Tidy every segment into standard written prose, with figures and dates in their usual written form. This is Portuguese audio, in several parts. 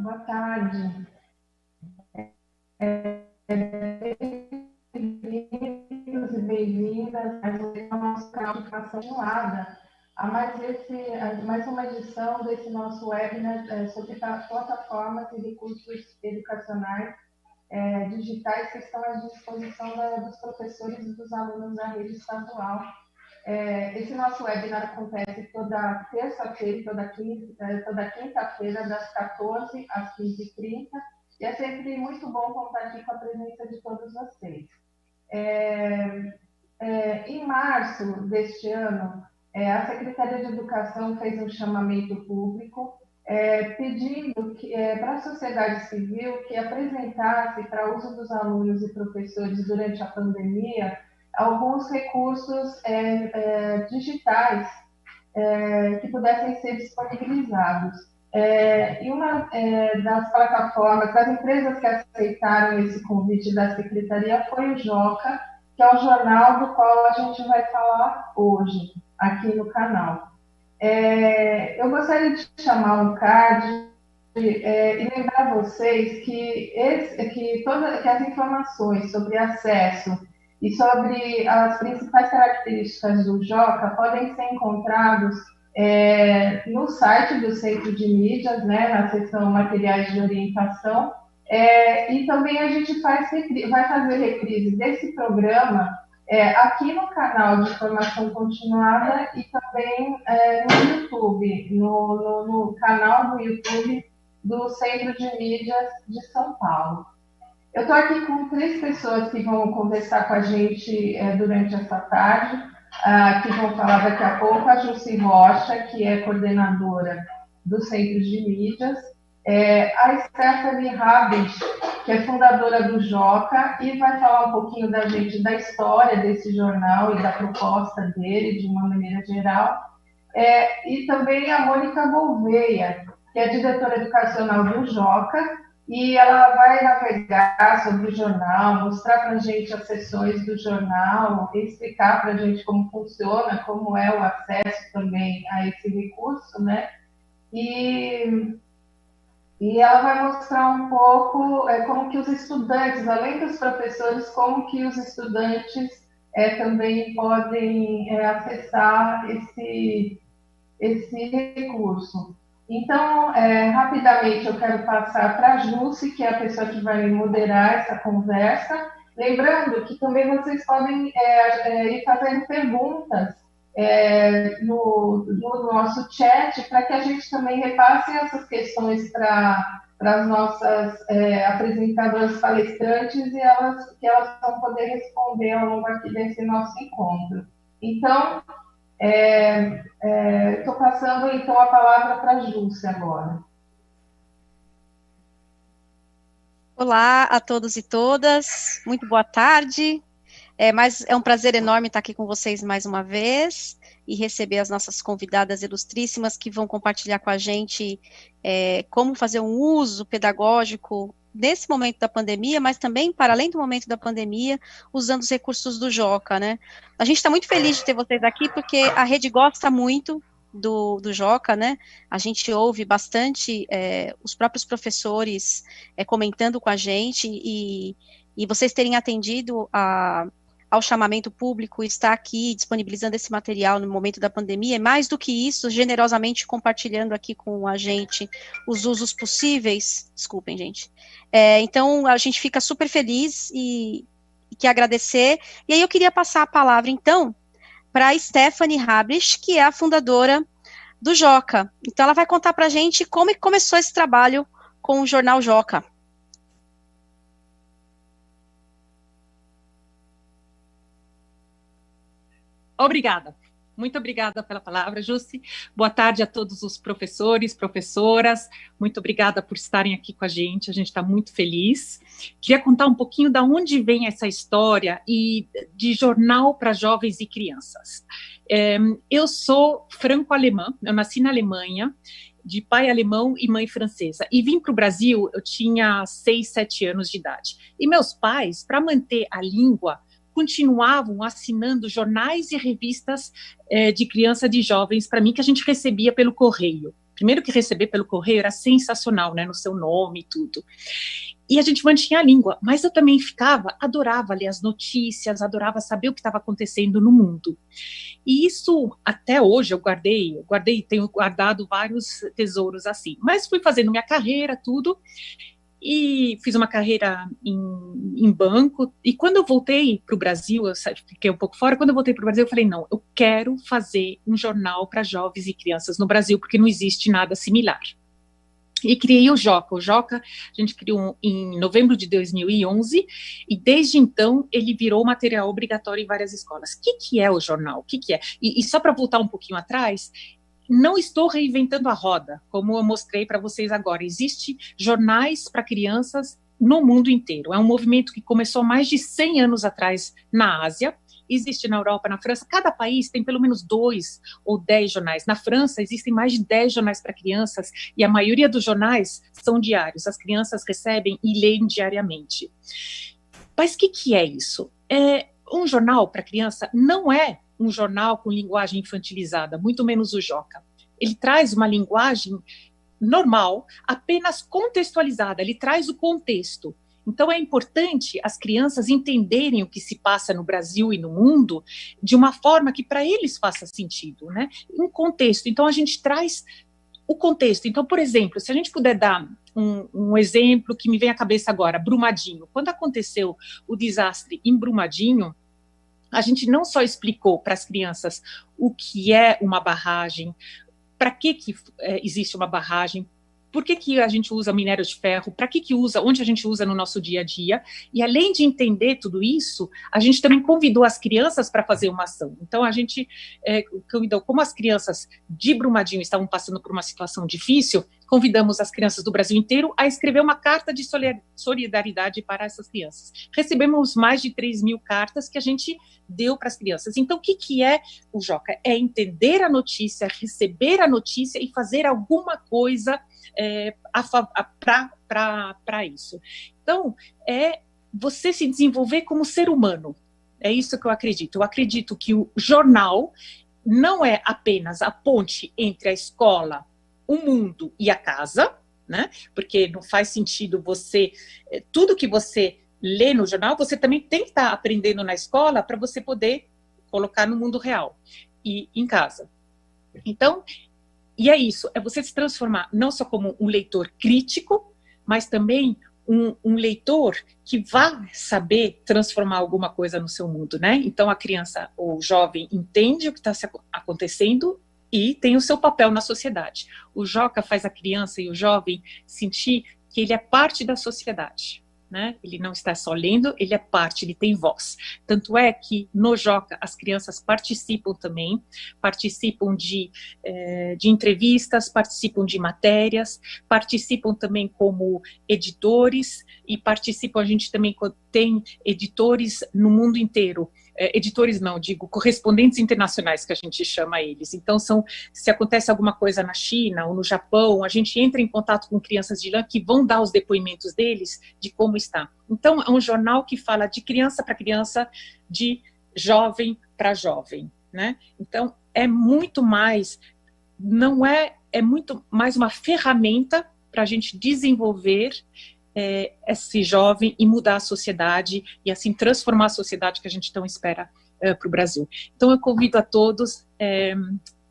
boa tarde. Bem-vindos e bem-vindas ao nosso canal de educação continuada, mais uma edição desse nosso webinar sobre plataformas e recursos educacionais digitais que estão à disposição dos professores e dos alunos da rede estadual. Esse nosso webinar acontece toda terça-feira e toda quinta-feira, das 14 às 15h30, e é sempre muito bom contar aqui com a presença de todos vocês. Em março deste ano, a Secretaria de Educação fez um chamamento público pedindo para a sociedade civil que apresentasse para uso dos alunos e professores durante a pandemia alguns recursos digitais que pudessem ser disponibilizados. E uma das plataformas, das empresas que aceitaram esse convite da Secretaria foi o Joca, que é o jornal do qual a gente vai falar hoje, aqui no canal. Eu gostaria de chamar um card e lembrar vocês que as informações sobre acesso e sobre as principais características do Joca podem ser encontrados no site do Centro de Mídias, né, na seção Materiais de Orientação, e também a gente vai fazer reprise desse programa aqui no canal de formação continuada e também no YouTube, no canal do YouTube do Centro de Mídias de São Paulo. Eu estou aqui com 3 pessoas que vão conversar com a gente durante essa tarde, que vão falar daqui a pouco: a Jussi Rocha, que é coordenadora do Centro de Mídias, a Stephanie Habisch, que é fundadora do Joca, e vai falar um pouquinho da história desse jornal e da proposta dele, de uma maneira geral, e também a Mônica Gouveia, que é diretora educacional do Joca, e ela vai navegar sobre o jornal, mostrar para a gente as sessões do jornal, explicar para a gente como funciona, como é o acesso também a esse recurso, né? E ela vai mostrar um pouco como que os estudantes, além dos professores, como que os estudantes também podem acessar esse recurso. Então, rapidamente, eu quero passar para a Jussi, que é a pessoa que vai moderar essa conversa. Lembrando que também vocês podem ir fazendo perguntas no nosso chat, para que a gente também repasse essas questões para as nossas apresentadoras palestrantes e que elas vão poder responder ao longo aqui desse nosso encontro. Então, estou passando então a palavra para a Jussi agora. Olá a todos e todas, muito boa tarde. É um prazer enorme estar aqui com vocês mais uma vez e receber as nossas convidadas ilustríssimas que vão compartilhar com a gente como fazer um uso pedagógico nesse momento da pandemia, mas também para além do momento da pandemia, usando os recursos do Joca, né? A gente está muito feliz de ter vocês aqui, porque a rede gosta muito do Joca, né? A gente ouve bastante os próprios professores comentando com a gente, e vocês terem atendido ao chamamento público, estar aqui disponibilizando esse material no momento da pandemia, e mais do que isso, generosamente compartilhando aqui com a gente os usos possíveis. Desculpem, gente. Então, a gente fica super feliz e quer agradecer. E aí eu queria passar a palavra, então, para a Stephanie Habisch, que é a fundadora do Joca. Então, ela vai contar para a gente como começou esse trabalho com o jornal Joca. Obrigada. Muito obrigada pela palavra, Jussi. Boa tarde a todos os professores, professoras. Muito obrigada por estarem aqui com a gente está muito feliz. Queria contar um pouquinho de onde vem essa história e de jornal para jovens e crianças. Eu sou franco-alemã, eu nasci na Alemanha, de pai alemão e mãe francesa. E vim para o Brasil, eu tinha 6, 7 anos de idade. E meus pais, para manter a língua, continuavam assinando jornais e revistas de criança e de jovens para mim, que a gente recebia pelo correio. Primeiro que receber pelo correio era sensacional, né, no seu nome e tudo. E a gente mantinha a língua, mas eu também adorava ler as notícias, adorava saber o que estava acontecendo no mundo. E isso, até hoje, eu guardei, tenho guardado vários tesouros assim. Mas fui fazendo minha carreira, tudo, e fiz uma carreira em banco. E quando eu voltei para o Brasil, eu fiquei um pouco fora, quando eu voltei para o Brasil, eu falei, não, eu quero fazer um jornal para jovens e crianças no Brasil, porque não existe nada similar. E criei o Joca. O Joca a gente criou em novembro de 2011 e desde então ele virou material obrigatório em várias escolas. O que é o jornal? O que é? E só para voltar um pouquinho atrás, não estou reinventando a roda, como eu mostrei para vocês agora. Existem jornais para crianças no mundo inteiro. É um movimento que começou mais de 100 anos atrás na Ásia. Existe na Europa, na França, cada país tem pelo menos 2 ou 10 jornais. Na França, existem mais de 10 jornais para crianças e a maioria dos jornais são diários. As crianças recebem e leem diariamente. Mas o que é isso? Um jornal para criança não é um jornal com linguagem infantilizada, muito menos o Joca. Ele traz uma linguagem normal, apenas contextualizada, ele traz o contexto. Então, é importante as crianças entenderem o que se passa no Brasil e no mundo de uma forma que para eles faça sentido, né? Um contexto. Então, a gente traz o contexto. Então, por exemplo, se a gente puder dar um exemplo que me vem à cabeça agora, Brumadinho. Quando aconteceu o desastre em Brumadinho, a gente não só explicou para as crianças o que é uma barragem, para que existe uma barragem, por que a gente usa minério de ferro, para que usa, onde a gente usa no nosso dia a dia, e além de entender tudo isso, a gente também convidou as crianças para fazer uma ação. Então a gente convidou, como as crianças de Brumadinho estavam passando por uma situação difícil, convidamos as crianças do Brasil inteiro a escrever uma carta de solidariedade para essas crianças. Recebemos mais de 3.000 cartas que a gente deu para as crianças. Então, o que é o Joca? É entender a notícia, receber a notícia e fazer alguma coisa para isso. Então, é você se desenvolver como ser humano. É isso que eu acredito. Eu acredito que o jornal não é apenas a ponte entre a escola, o mundo e a casa, né? Porque não faz sentido tudo que você lê no jornal, você também tem que estar aprendendo na escola para você poder colocar no mundo real e em casa. Então, e é isso, é você se transformar não só como um leitor crítico, mas também um leitor que vai saber transformar alguma coisa no seu mundo, né? Então a criança ou o jovem entende o que está acontecendo e tem o seu papel na sociedade. O Joca faz a criança e o jovem sentir que ele é parte da sociedade, né? Ele não está só lendo, ele é parte, ele tem voz. Tanto é que no Joca as crianças participam também, participam de entrevistas, participam de matérias, participam também como editores e participam, a gente também tem editores no mundo inteiro. Editores não, digo, correspondentes internacionais que a gente chama eles. Então, se acontece alguma coisa na China ou no Japão, a gente entra em contato com crianças de lá que vão dar os depoimentos deles de como está. Então, é um jornal que fala de criança para criança, de jovem para jovem, né? Então, é muito mais uma ferramenta para a gente desenvolver esse jovem e mudar a sociedade e assim transformar a sociedade que a gente tão espera para o Brasil. Então eu convido a todos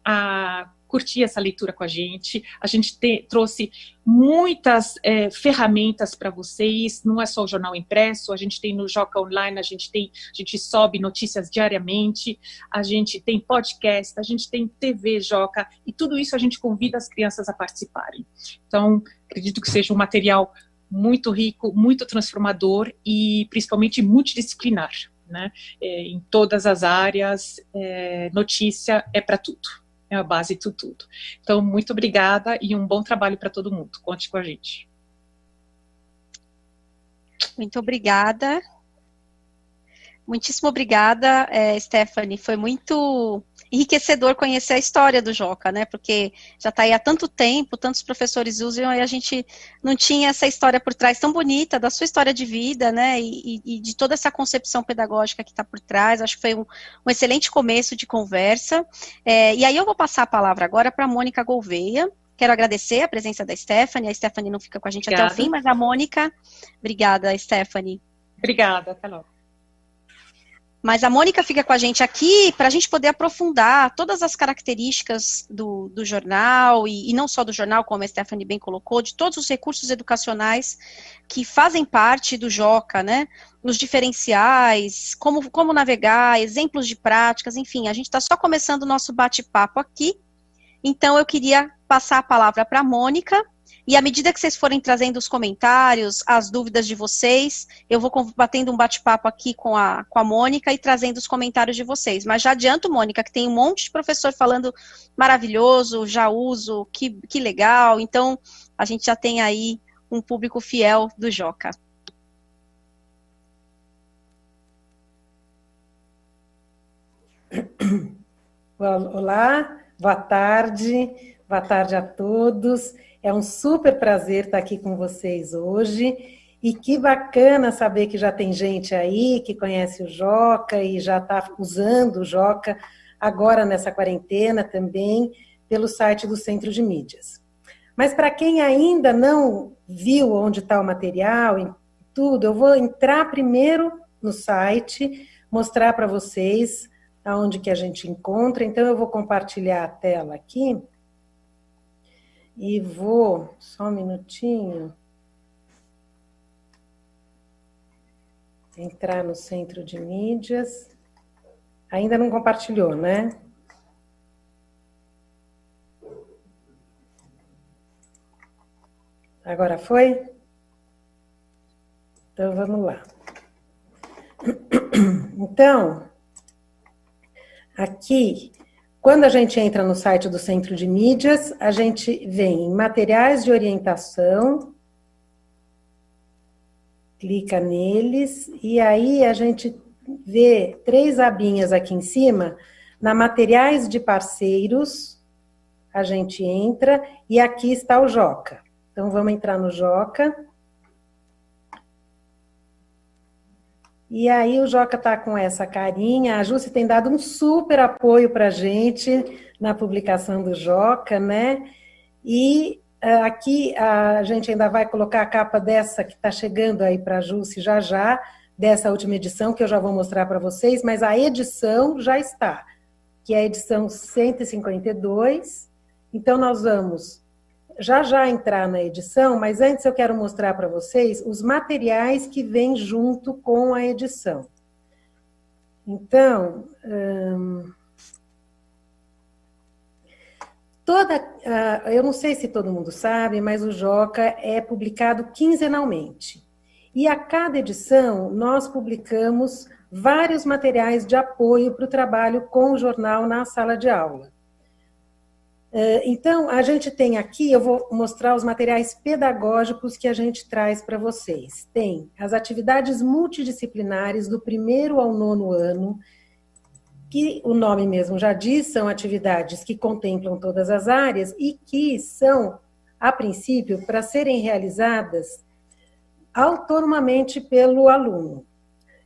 a curtir essa leitura com a gente. A gente trouxe muitas ferramentas para vocês, não é só o jornal impresso, a gente tem no Joca Online, a gente sobe notícias diariamente, a gente tem podcast, a gente tem TV Joca, e tudo isso a gente convida as crianças a participarem. Então, acredito que seja um material muito rico, muito transformador e principalmente multidisciplinar, né? Em todas as áreas, notícia é para tudo, é a base de tudo. Então, muito obrigada e um bom trabalho para todo mundo. Conte com a gente. Muito obrigada. Muitíssimo obrigada, Stephanie. Foi muito enriquecedor conhecer a história do Joca, né? Porque já está aí há tanto tempo, tantos professores usam, e a gente não tinha essa história por trás tão bonita da sua história de vida, né? E de toda essa concepção pedagógica que está por trás. Acho que foi um excelente começo de conversa. E aí eu vou passar a palavra agora para a Mônica Gouveia, Quero agradecer a presença da Stephanie. A Stephanie não fica com a gente até o fim, mas a Mônica... Obrigada, Stephanie. Obrigada, até logo. Mas a Mônica fica com a gente aqui para a gente poder aprofundar todas as características do jornal, e não só do jornal, como a Stephanie bem colocou, de todos os recursos educacionais que fazem parte do Joca, né? Os diferenciais, como navegar, exemplos de práticas, enfim, a gente está só começando o nosso bate-papo aqui. Então, eu queria passar a palavra para a Mônica, e à medida que vocês forem trazendo os comentários, as dúvidas de vocês, eu vou batendo um bate-papo aqui com a Mônica e trazendo os comentários de vocês. Mas já adianto, Mônica, que tem um monte de professor falando maravilhoso, já uso, que legal. Então, a gente já tem aí um público fiel do Joca. Olá, boa tarde a todos. É um super prazer estar aqui com vocês hoje, e que bacana saber que já tem gente aí que conhece o Joca e já está usando o Joca agora nessa quarentena também, pelo site do Centro de Mídias. Mas para quem ainda não viu onde está o material e tudo, eu vou entrar primeiro no site, mostrar para vocês aonde que a gente encontra. Então eu vou compartilhar a tela aqui. E vou, só um minutinho, entrar no Centro de Mídias. Ainda não compartilhou, né? Agora foi? Então, vamos lá. Então, aqui... Quando a gente entra no site do Centro de Mídias, a gente vem em materiais de orientação, clica neles, e aí a gente vê 3 abinhas aqui em cima, na materiais de parceiros, a gente entra, e aqui está o Joca. Então, vamos entrar no Joca. E aí o Joca está com essa carinha, a Jússi tem dado um super apoio para a gente na publicação do Joca, né? E aqui a gente ainda vai colocar a capa dessa que está chegando aí para a Jússi já, dessa última edição, que eu já vou mostrar para vocês, mas a edição já está, que é a edição 152. Então nós vamos já entrar na edição, mas antes eu quero mostrar para vocês os materiais que vêm junto com a edição. Então, eu não sei se todo mundo sabe, mas o Joca é publicado quinzenalmente. E a cada edição, nós publicamos vários materiais de apoio para o trabalho com o jornal na sala de aula. Então, a gente tem aqui, eu vou mostrar os materiais pedagógicos que a gente traz para vocês. Tem as atividades multidisciplinares do 1º ao 9º ano, que o nome mesmo já diz, são atividades que contemplam todas as áreas e que são, a princípio, para serem realizadas autonomamente pelo aluno.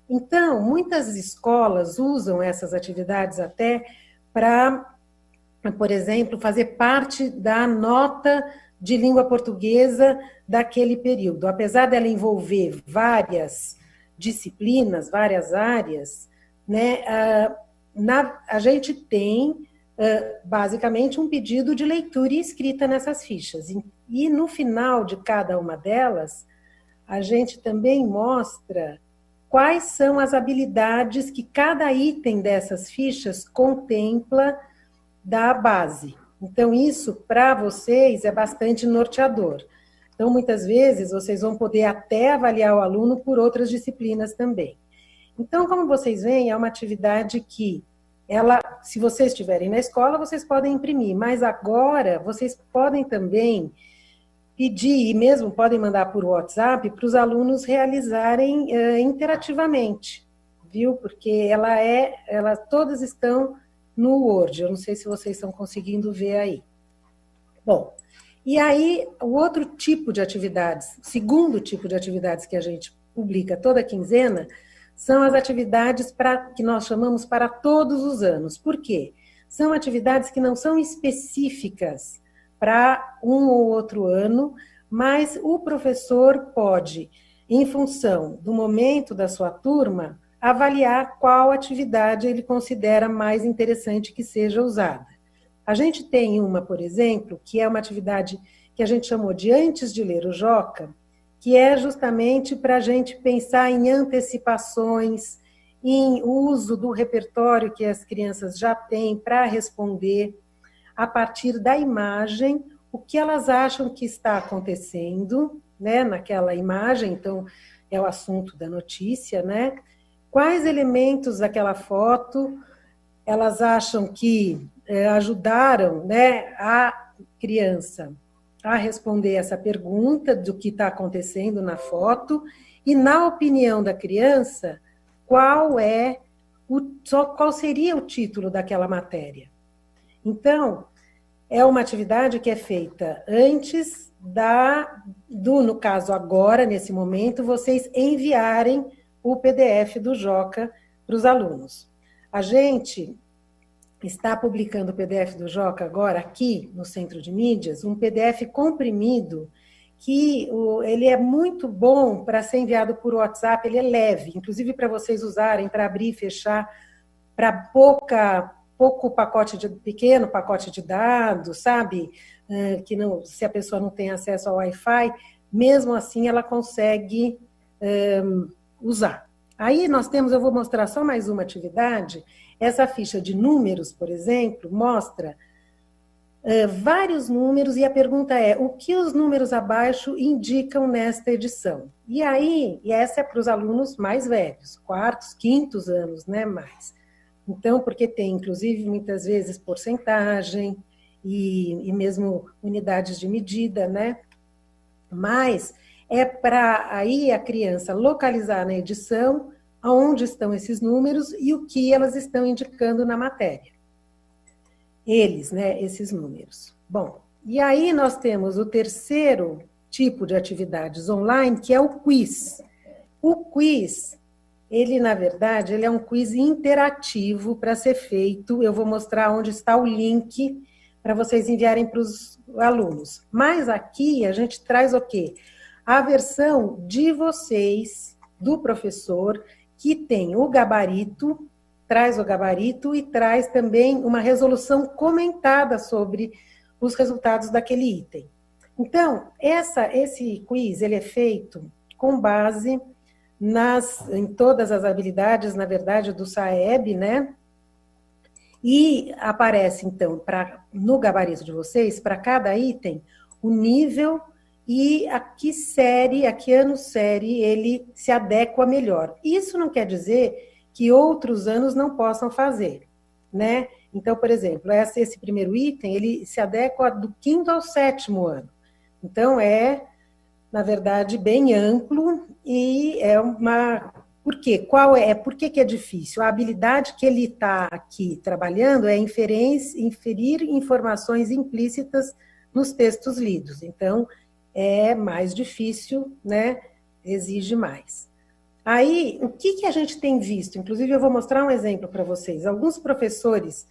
Então, muitas escolas usam essas atividades até para, por exemplo, fazer parte da nota de língua portuguesa daquele período. Apesar dela envolver várias disciplinas, várias áreas, né, a gente tem, basicamente, um pedido de leitura e escrita nessas fichas. E no final de cada uma delas, a gente também mostra quais são as habilidades que cada item dessas fichas contempla da base. Então, isso, para vocês, é bastante norteador. Então, muitas vezes, vocês vão poder até avaliar o aluno por outras disciplinas também. Então, como vocês veem, é uma atividade que, se vocês estiverem na escola, vocês podem imprimir, mas agora, vocês podem também pedir, e mesmo podem mandar por WhatsApp, para os alunos realizarem interativamente, viu? Porque todas estão no Word, eu não sei se vocês estão conseguindo ver aí. Bom, e aí o outro tipo de atividades, o segundo tipo de atividades que a gente publica toda quinzena, são as atividades que nós chamamos para todos os anos. Por quê? São atividades que não são específicas para um ou outro ano, mas o professor pode, em função do momento da sua turma, avaliar qual atividade ele considera mais interessante que seja usada. A gente tem uma, por exemplo, que é uma atividade que a gente chamou de Antes de Ler o Joca, que é justamente para a gente pensar em antecipações, em uso do repertório que as crianças já têm para responder, a partir da imagem, o que elas acham que está acontecendo, né, naquela imagem, então é o assunto da notícia, né? Quais elementos daquela foto elas acham que ajudaram, né, a criança a responder essa pergunta do que está acontecendo na foto, e na opinião da criança, qual seria o título daquela matéria. Então, é uma atividade que é feita antes no caso agora, nesse momento, vocês enviarem o PDF do Joca para os alunos. A gente está publicando o PDF do Joca agora aqui no Centro de Mídias, um PDF comprimido, que ele é muito bom para ser enviado por WhatsApp, ele é leve, inclusive para vocês usarem, para abrir e fechar, para pequeno pacote de dados, sabe? Que não, se a pessoa não tem acesso ao Wi-Fi, mesmo assim ela consegue usar. Aí nós temos, eu vou mostrar só mais uma atividade. Essa ficha de números, por exemplo, mostra vários números, e a pergunta é: o que os números abaixo indicam nesta edição? E aí, essa é para os alunos mais velhos, quartos, quintos anos, né, mais. Então, porque tem, inclusive, muitas vezes porcentagem e mesmo unidades de medida, né? Mas é para aí a criança localizar na edição aonde estão esses números e o que elas estão indicando na matéria. Eles, né, esses números. Bom, e aí nós temos o terceiro tipo de atividades online, que é o quiz. O quiz, ele, na verdade, ele é um quiz interativo para ser feito. Eu vou mostrar onde está o link para vocês enviarem para os alunos. Mas aqui a gente traz o quê? A versão de vocês, do professor, que tem o gabarito, traz o gabarito e traz também uma resolução comentada sobre os resultados daquele item. Então, esse quiz ele é feito com base em todas as habilidades, na verdade, do SAEB, né? E aparece, então, no gabarito de vocês, para cada item, o nível e a que série, a que ano série ele se adequa melhor. Isso não quer dizer que outros anos não possam fazer, né? Então, por exemplo, esse primeiro item, ele se adequa do 5º ao 7º ano. Então, na verdade, bem amplo e é uma... Por quê? Por que é difícil? A habilidade que ele está aqui trabalhando é inferir informações implícitas nos textos lidos. Então, é mais difícil, né? Exige mais. Aí, o que a gente tem visto? Inclusive, eu vou mostrar um exemplo para vocês. Alguns professores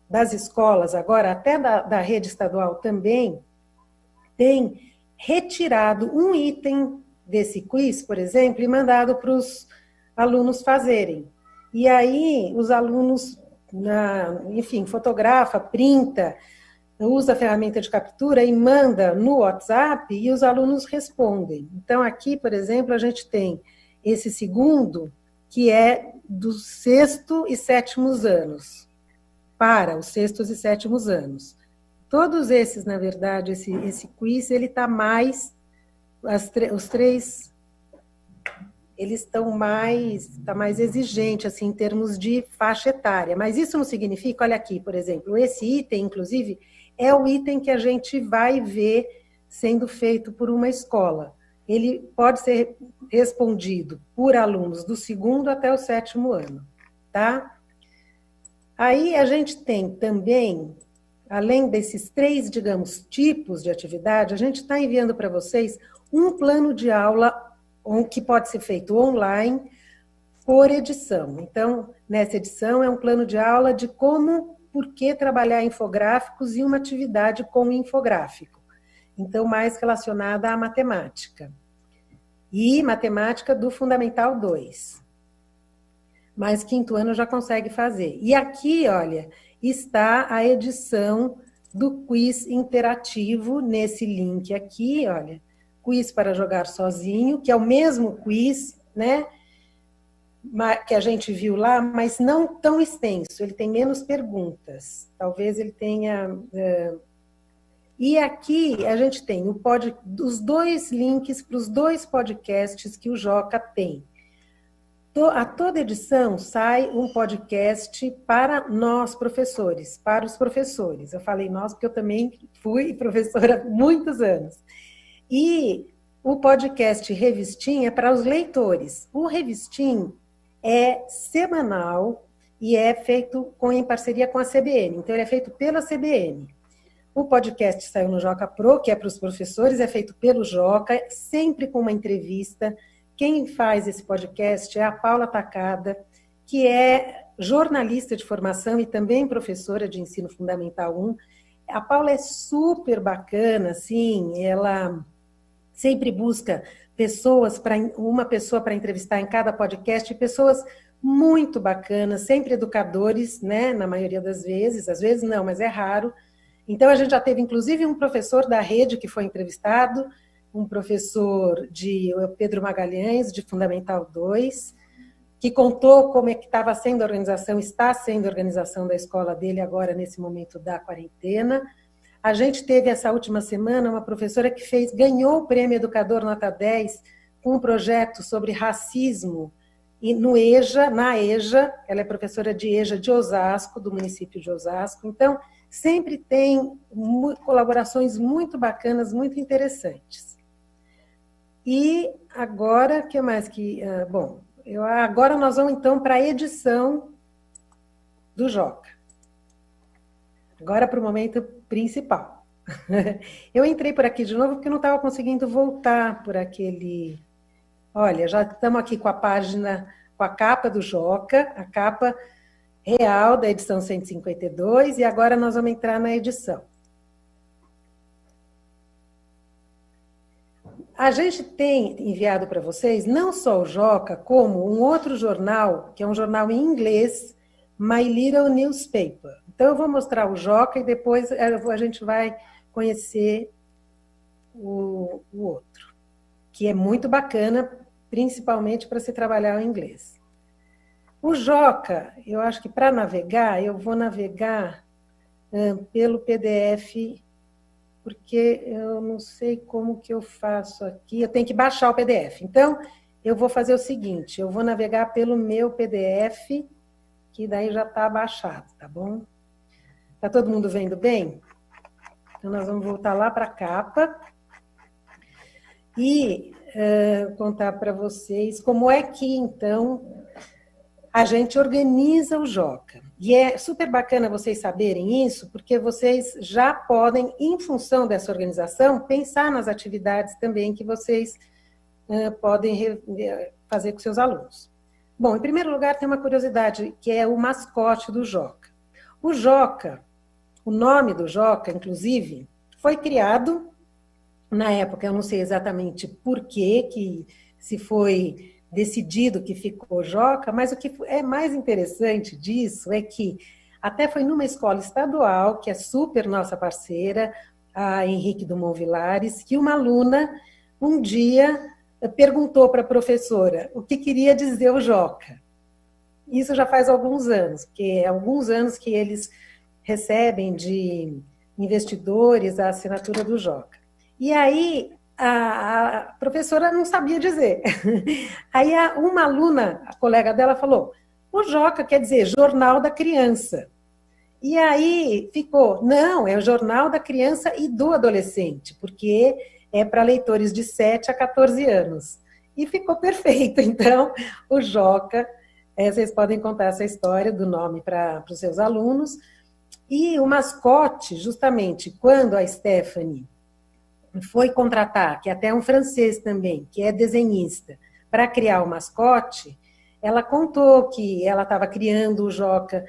das escolas, agora até da rede estadual também, têm retirado um item desse quiz, por exemplo, e mandado para os alunos fazerem. E aí, os alunos, enfim, fotografa, printa, usa a ferramenta de captura e manda no WhatsApp e os alunos respondem. Então, aqui, por exemplo, a gente tem esse segundo, que é dos 6º e 7º anos, para os 6º e 7º anos. Todos esses, na verdade, esse quiz, ele está mais, os três, eles estão tá mais exigente, assim, em termos de faixa etária. Mas isso não significa, olha aqui, por exemplo, esse item, inclusive, é o item que a gente vai ver sendo feito por uma escola. Ele pode ser respondido por alunos do 2º até o 7º ano, tá? Aí a gente tem também, além desses 3, digamos, tipos de atividade, a gente está enviando para vocês um plano de aula que pode ser feito online por edição. Então, nessa edição é um plano de aula de como por que trabalhar infográficos e uma atividade com infográfico. Então, mais relacionada à matemática. E matemática do Fundamental 2. Mas quinto ano já consegue fazer. E aqui, olha, está a edição do quiz interativo nesse link aqui, olha. Quiz para jogar sozinho, que é o mesmo quiz, né, que a gente viu lá, mas não tão extenso, ele tem menos perguntas. Talvez ele tenha... E aqui a gente tem os 2 links para os 2 podcasts que o Joca tem. A toda edição sai um podcast para nós, professores, para os professores. Eu falei nós porque eu também fui professora há muitos anos. E o podcast Revistim é para os leitores. O Revistim é semanal e é feito em parceria com a CBN. Então, ele é feito pela CBN. O podcast saiu no Joca Pro, que é para os professores, é feito pelo Joca, sempre com uma entrevista. Quem faz esse podcast é a Paula Tacada, que é jornalista de formação e também professora de ensino fundamental 1. A Paula é super bacana, assim, ela sempre busca uma pessoa para entrevistar em cada podcast, pessoas muito bacanas, sempre educadores, né, na maioria das vezes, às vezes não, mas é raro. Então, a gente já teve, inclusive, um professor da rede que foi entrevistado, um professor de Pedro Magalhães, de Fundamental 2, que contou como é que estava sendo a organização, está sendo a organização da escola dele agora, nesse momento da quarentena. A gente teve, essa última semana, uma professora que ganhou o Prêmio Educador Nota 10 com um projeto sobre racismo e na EJA, ela é professora de EJA de Osasco, do município de Osasco. Então, sempre tem colaborações muito bacanas, muito interessantes. E agora, o que mais que... Bom, agora nós vamos, então, para a edição do Joca. Agora, para o momento principal. Eu entrei por aqui de novo porque não estava conseguindo voltar por aquele... Olha, já estamos aqui com a página, com a capa do Joca, a capa real da edição 152, e agora nós vamos entrar na edição. A gente tem enviado para vocês não só o Joca, como um outro jornal, que é um jornal em inglês, My Little Newspaper. Então, eu vou mostrar o Joca e depois a gente vai conhecer o outro, que é muito bacana, principalmente para se trabalhar o inglês. O Joca, eu acho que para navegar, eu vou navegar pelo PDF, porque eu não sei como que eu faço aqui, eu tenho que baixar o PDF. Então, eu vou fazer o seguinte, eu vou navegar pelo meu PDF, que daí já está baixado, tá bom? Está todo mundo vendo bem? Então, nós vamos voltar lá para a capa e contar para vocês como é que, então, a gente organiza o Joca. E é super bacana vocês saberem isso, porque vocês já podem, em função dessa organização, pensar nas atividades também que vocês podem fazer com seus alunos. Bom, em primeiro lugar, tem uma curiosidade, que é o mascote do Joca. O Joca, o nome do Joca, inclusive, foi criado, na época, eu não sei exatamente por que se foi decidido que ficou Joca, mas o que é mais interessante disso é que até foi numa escola estadual, que é super nossa parceira, a Henrique Dumont Vilares, que uma aluna, um dia, perguntou para a professora o que queria dizer o Joca. Isso já faz alguns anos, porque é alguns anos que eles recebem de investidores a assinatura do Joca. E aí, a professora não sabia dizer. Aí uma aluna, a colega dela, falou, o Joca quer dizer Jornal da Criança. E aí ficou, não, é o Jornal da Criança e do Adolescente, porque é para leitores de 7 a 14 anos. E ficou perfeito. Então, o Joca, vocês podem contar essa história do nome para os seus alunos. E o mascote, justamente, quando a Stephanie foi contratar, que até é um francês também, que é desenhista, para criar o mascote, ela contou que ela estava criando o Joca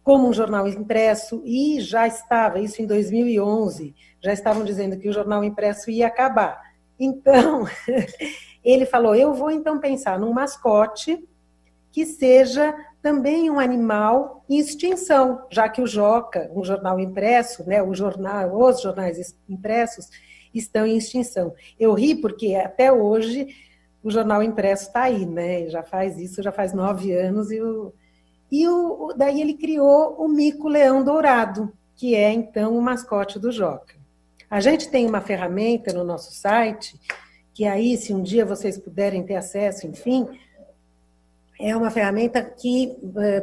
como um jornal impresso, e já estava, isso em 2011, já estavam dizendo que o jornal impresso ia acabar. Então, ele falou, eu vou então pensar num mascote que seja também um animal em extinção, já que o Joca, um jornal impresso, né, os jornais impressos estão em extinção. Eu ri porque até hoje o jornal impresso está aí, né? Já faz isso, já faz 9 anos, daí ele criou o mico-leão dourado, que é então o mascote do Joca. A gente tem uma ferramenta no nosso site, que aí, se um dia vocês puderem ter acesso, enfim, é uma ferramenta que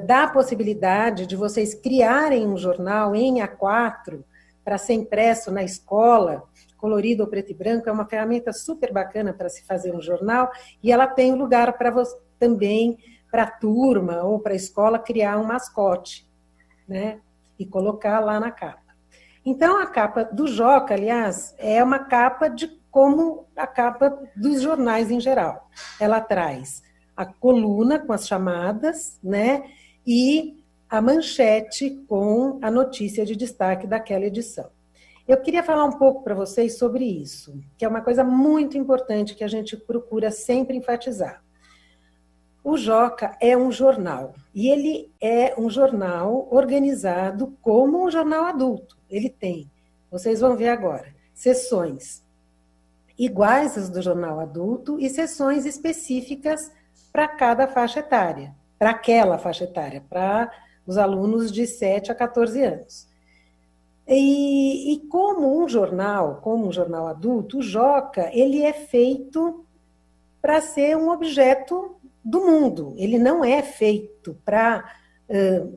dá a possibilidade de vocês criarem um jornal em A4 para ser impresso na escola, colorido ou preto e branco. É uma ferramenta super bacana para se fazer um jornal, e ela tem um lugar para você também, para a turma ou para a escola, criar um mascote, né? E colocar lá na capa. Então, a capa do Joca, aliás, é uma capa como a capa dos jornais em geral. Ela traz a coluna com as chamadas, né? E a manchete com a notícia de destaque daquela edição. Eu queria falar um pouco para vocês sobre isso, que é uma coisa muito importante que a gente procura sempre enfatizar. O Joca é um jornal, e ele é um jornal organizado como um jornal adulto. Ele tem, vocês vão ver agora, seções iguais às do jornal adulto e seções específicas para cada faixa etária, para aquela faixa etária, para os alunos de 7 a 14 anos. E como um jornal adulto, o Joca, ele é feito para ser um objeto do mundo. Ele não é feito para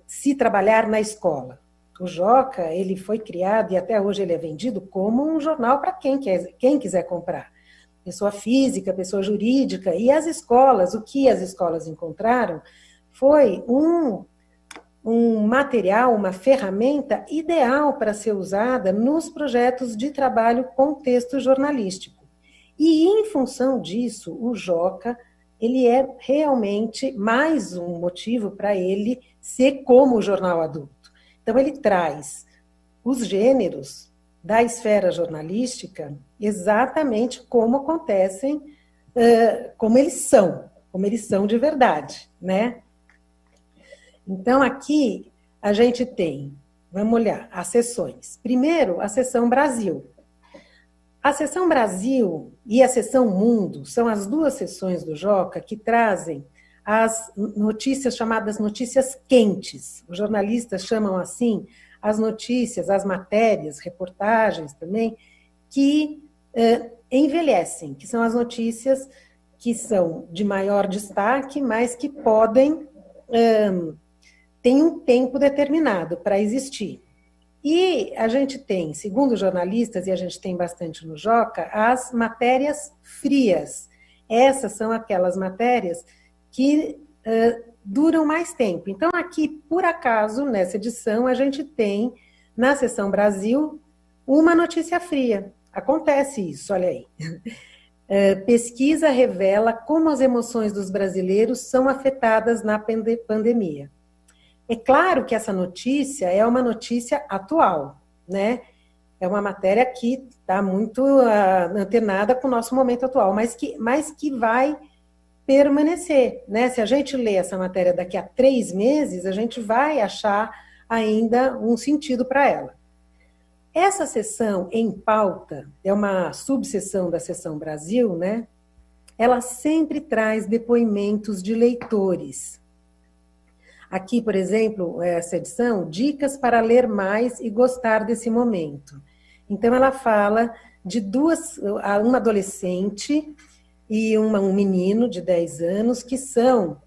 se trabalhar na escola. O Joca, ele foi criado e até hoje ele é vendido como um jornal para quem quiser comprar. Pessoa física, pessoa jurídica. E as escolas, o que as escolas encontraram foi um material, uma ferramenta ideal para ser usada nos projetos de trabalho com texto jornalístico. E, em função disso, o Joca, ele é realmente mais um motivo para ele ser como o jornal adulto. Então, ele traz os gêneros da esfera jornalística exatamente como acontecem, como eles são de verdade, né? Então, aqui a gente tem, vamos olhar, as seções. Primeiro, a seção Brasil. A seção Brasil e a seção Mundo são as duas seções do Joca que trazem as notícias chamadas notícias quentes. Os jornalistas chamam assim as notícias, as matérias, reportagens também, que envelhecem, que são as notícias que são de maior destaque, mas que podem tem um tempo determinado para existir. E a gente tem, segundo os jornalistas, e a gente tem bastante no Joca, as matérias frias. Essas são aquelas matérias que duram mais tempo. Então, aqui, por acaso, nessa edição, a gente tem, na seção Brasil, uma notícia fria. Acontece isso, olha aí. Pesquisa revela como as emoções dos brasileiros são afetadas na pandemia. É claro que essa notícia é uma notícia atual, né? É uma matéria que está muito antenada com o nosso momento atual, mas que vai permanecer, né? Se a gente lê essa matéria daqui a 3 meses, a gente vai achar ainda um sentido para ela. Essa seção em pauta é uma subseção da seção Brasil, né? Ela sempre traz depoimentos de leitores. Aqui, por exemplo, essa edição, dicas para ler mais e gostar desse momento. Então, ela fala de uma adolescente e um menino de 10 anos que são...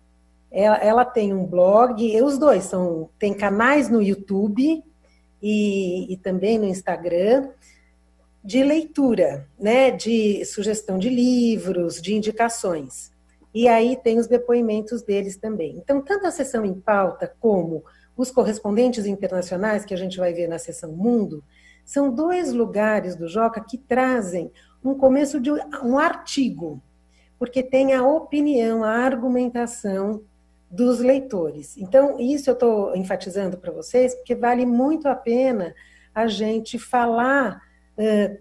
Ela tem um blog, e os dois têm canais no YouTube e também no Instagram de leitura, né, de sugestão de livros, de indicações. E aí tem os depoimentos deles também. Então, tanto a seção em pauta como os correspondentes internacionais, que a gente vai ver na seção Mundo, são 2 lugares do Joca que trazem um começo de um artigo, porque tem a opinião, a argumentação dos leitores. Então, isso eu estou enfatizando para vocês, porque vale muito a pena a gente falar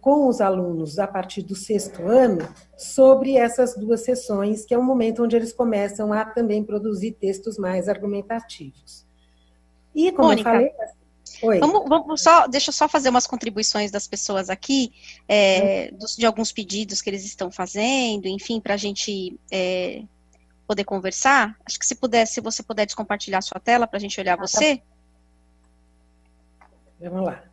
com os alunos a partir do 6º ano sobre essas 2 sessões, que é o momento onde eles começam a também produzir textos mais argumentativos. E, como Mônica, eu falei... Oi. Deixa eu só fazer umas contribuições das pessoas aqui, de alguns pedidos que eles estão fazendo, enfim, para a gente poder conversar. Acho que se você puder descompartilhar a sua tela para a gente olhar você. Vamos lá.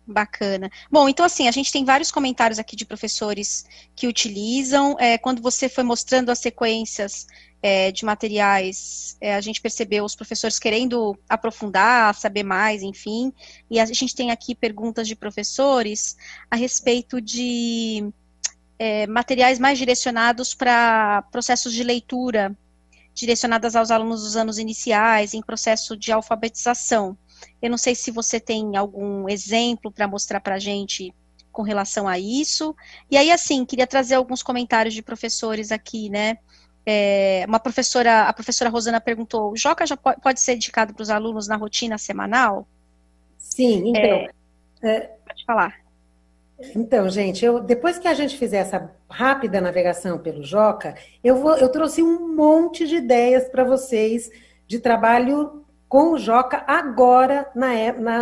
Bacana. Bom, então assim, a gente tem vários comentários aqui de professores que utilizam. Quando você foi mostrando as sequências de materiais, a gente percebeu os professores querendo aprofundar, saber mais, enfim. E a gente tem aqui perguntas de professores a respeito de materiais mais direcionados para processos de leitura, direcionadas aos alunos dos anos iniciais, em processo de alfabetização. Eu não sei se você tem algum exemplo para mostrar para a gente com relação a isso. E aí, assim, queria trazer alguns comentários de professores aqui, né? A professora Rosana perguntou, o Joca já pode ser indicado para os alunos na rotina semanal? Sim, então... Pode falar. Então, gente, depois que a gente fizer essa rápida navegação pelo Joca, eu trouxe um monte de ideias para vocês de trabalho com o Joca agora,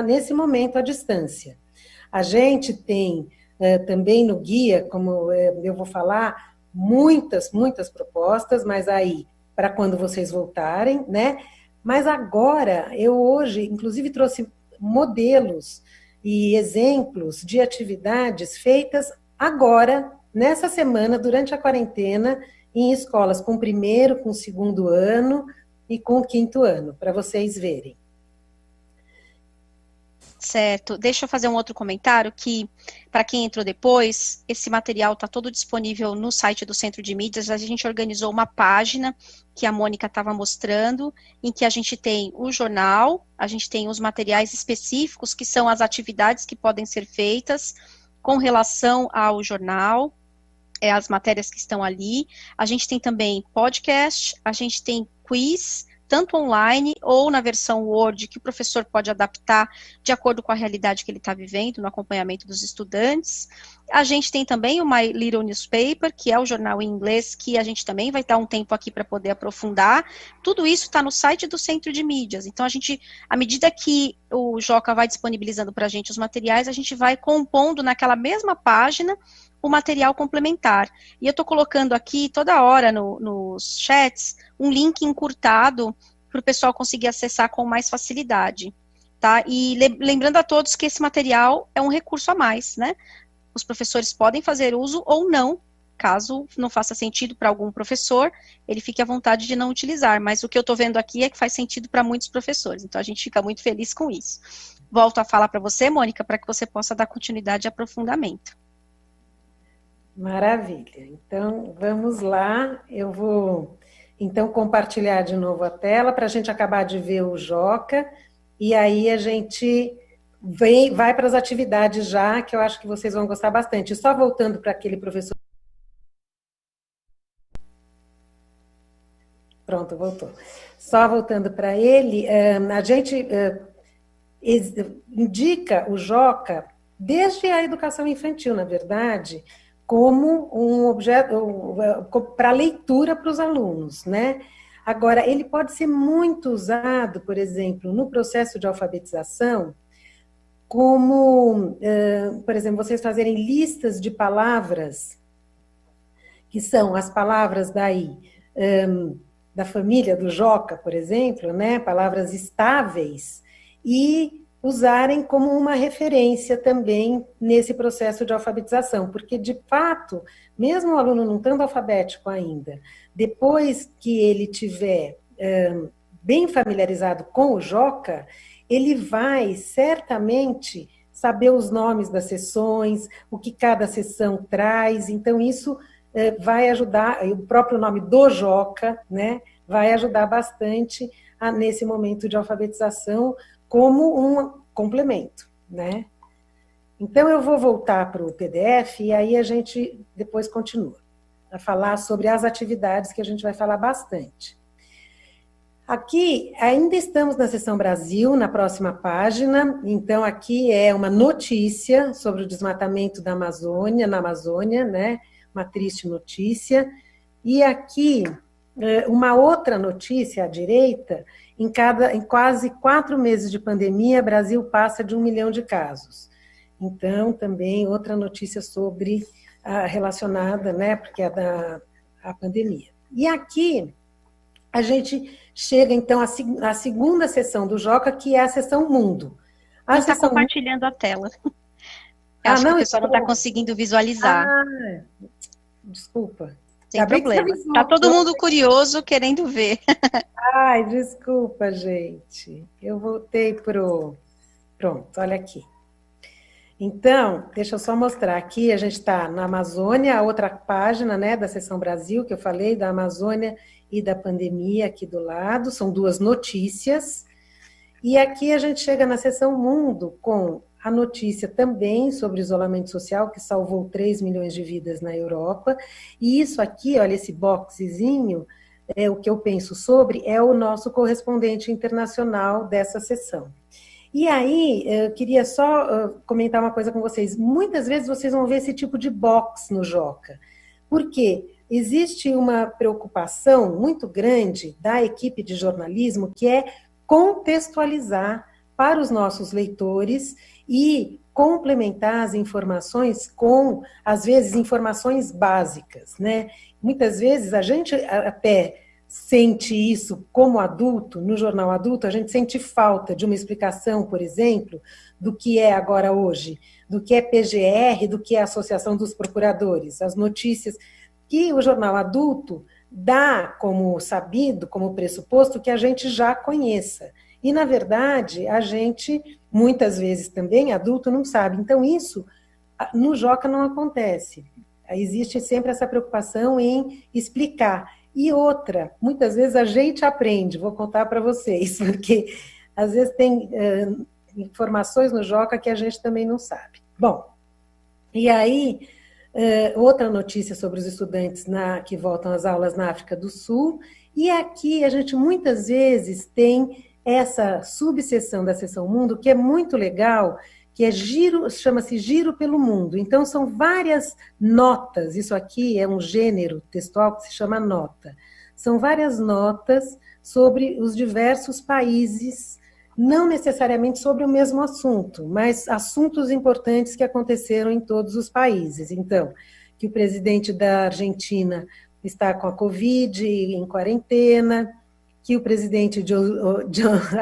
nesse momento, à distância. A gente tem também no guia, como eu vou falar, muitas propostas, mas aí, para quando vocês voltarem, né? Mas agora, eu hoje, inclusive, trouxe modelos e exemplos de atividades feitas agora, nessa semana, durante a quarentena, em escolas com 1º, com 2º ano, e com o 5º ano, para vocês verem. Certo. Deixa eu fazer um outro comentário que, para quem entrou depois, esse material está todo disponível no site do Centro de Mídias. A gente organizou uma página que a Mônica estava mostrando, em que a gente tem o jornal, a gente tem os materiais específicos, que são as atividades que podem ser feitas com relação ao jornal, as matérias que estão ali. A gente tem também podcast, a gente tem quiz, tanto online ou na versão Word, que o professor pode adaptar de acordo com a realidade que ele está vivendo, no acompanhamento dos estudantes. A gente tem também o My Little Newspaper, que é o jornal em inglês, que a gente também vai dar um tempo aqui para poder aprofundar. Tudo isso está no site do Centro de Mídias. Então, à medida que o Joca vai disponibilizando para a gente os materiais, a gente vai compondo naquela mesma página o material complementar. E eu estou colocando aqui toda hora nos chats um link encurtado para o pessoal conseguir acessar com mais facilidade, tá? E lembrando a todos que esse material é um recurso a mais, né? Os professores podem fazer uso ou não, caso não faça sentido para algum professor, ele fique à vontade de não utilizar, mas o que eu estou vendo aqui é que faz sentido para muitos professores, então a gente fica muito feliz com isso. Volto a falar para você, Mônica, para que você possa dar continuidade e aprofundamento. Maravilha. Então, vamos lá. Eu vou, então, compartilhar de novo a tela para a gente acabar de ver o Joca. E aí a gente vai para as atividades já, que eu acho que vocês vão gostar bastante. Só voltando para aquele professor... Pronto, voltou. Só voltando para ele, a gente indica o Joca, desde a educação infantil, na verdade, como um objeto para leitura para os alunos, né? Agora, ele pode ser muito usado, por exemplo, no processo de alfabetização, como, por exemplo, vocês fazerem listas de palavras, que são as palavras da família do Joca, por exemplo, né? Palavras estáveis, e usarem como uma referência também nesse processo de alfabetização, porque, de fato, mesmo o aluno não estando alfabético ainda, depois que ele tiver bem familiarizado com o Joca, ele vai certamente saber os nomes das sessões, o que cada sessão traz, então isso vai ajudar, o próprio nome do Joca, né, vai ajudar bastante nesse momento de alfabetização, como um complemento, né? Então, eu vou voltar para o PDF e aí a gente depois continua a falar sobre as atividades, que a gente vai falar bastante. Aqui, ainda estamos na seção Brasil, na próxima página. Então, aqui é uma notícia sobre o desmatamento da Amazônia, na Amazônia, né? Uma triste notícia. E aqui, uma outra notícia à direita, em quase 4 meses de pandemia, o Brasil passa de 1 milhão de casos. Então, também outra notícia sobre relacionada, né? Porque é a pandemia. E aqui, a gente chega, então, à segunda sessão do Joca, que é a sessão Mundo. Está compartilhando a tela. Acho que o pessoal não está conseguindo visualizar. Desculpa. Sem problema. Está todo mundo curioso, querendo ver. Ai, desculpa, gente. Eu voltei Pronto, olha aqui. Então, deixa eu só mostrar aqui, a gente está na Amazônia, a outra página, né, da seção Brasil, que eu falei, da Amazônia e da pandemia aqui do lado, são 2 notícias. E aqui a gente chega na seção Mundo com a notícia também sobre isolamento social, que salvou 3 milhões de vidas na Europa. E isso aqui, olha, esse boxezinho, o que eu penso sobre, é o nosso correspondente internacional dessa sessão. E aí, eu queria só comentar uma coisa com vocês. Muitas vezes vocês vão ver esse tipo de box no Joca. Por quê? Existe uma preocupação muito grande da equipe de jornalismo, que é contextualizar para os nossos leitores e complementar as informações com, às vezes, informações básicas, né? Muitas vezes a gente até sente isso como adulto, no jornal adulto, a gente sente falta de uma explicação, por exemplo, do que é Agora Hoje, do que é PGR, do que é a Associação dos Procuradores, as notícias que o jornal adulto dá como sabido, como pressuposto, que a gente já conheça. E, na verdade, a gente, muitas vezes também, adulto, não sabe. Então, isso no Joca não acontece. Existe sempre essa preocupação em explicar. E outra, muitas vezes a gente aprende, vou contar para vocês, porque às vezes tem informações no Joca que a gente também não sabe. Bom, e aí, outra notícia sobre os estudantes que voltam às aulas na África do Sul, e aqui a gente muitas vezes tem essa subseção da seção Mundo, que é muito legal, que é chama-se Giro pelo Mundo. Então, são várias notas, isso aqui é um gênero textual que se chama nota. São várias notas sobre os diversos países, não necessariamente sobre o mesmo assunto, mas assuntos importantes que aconteceram em todos os países. Então, que o presidente da Argentina está com a Covid, em quarentena, que o presidente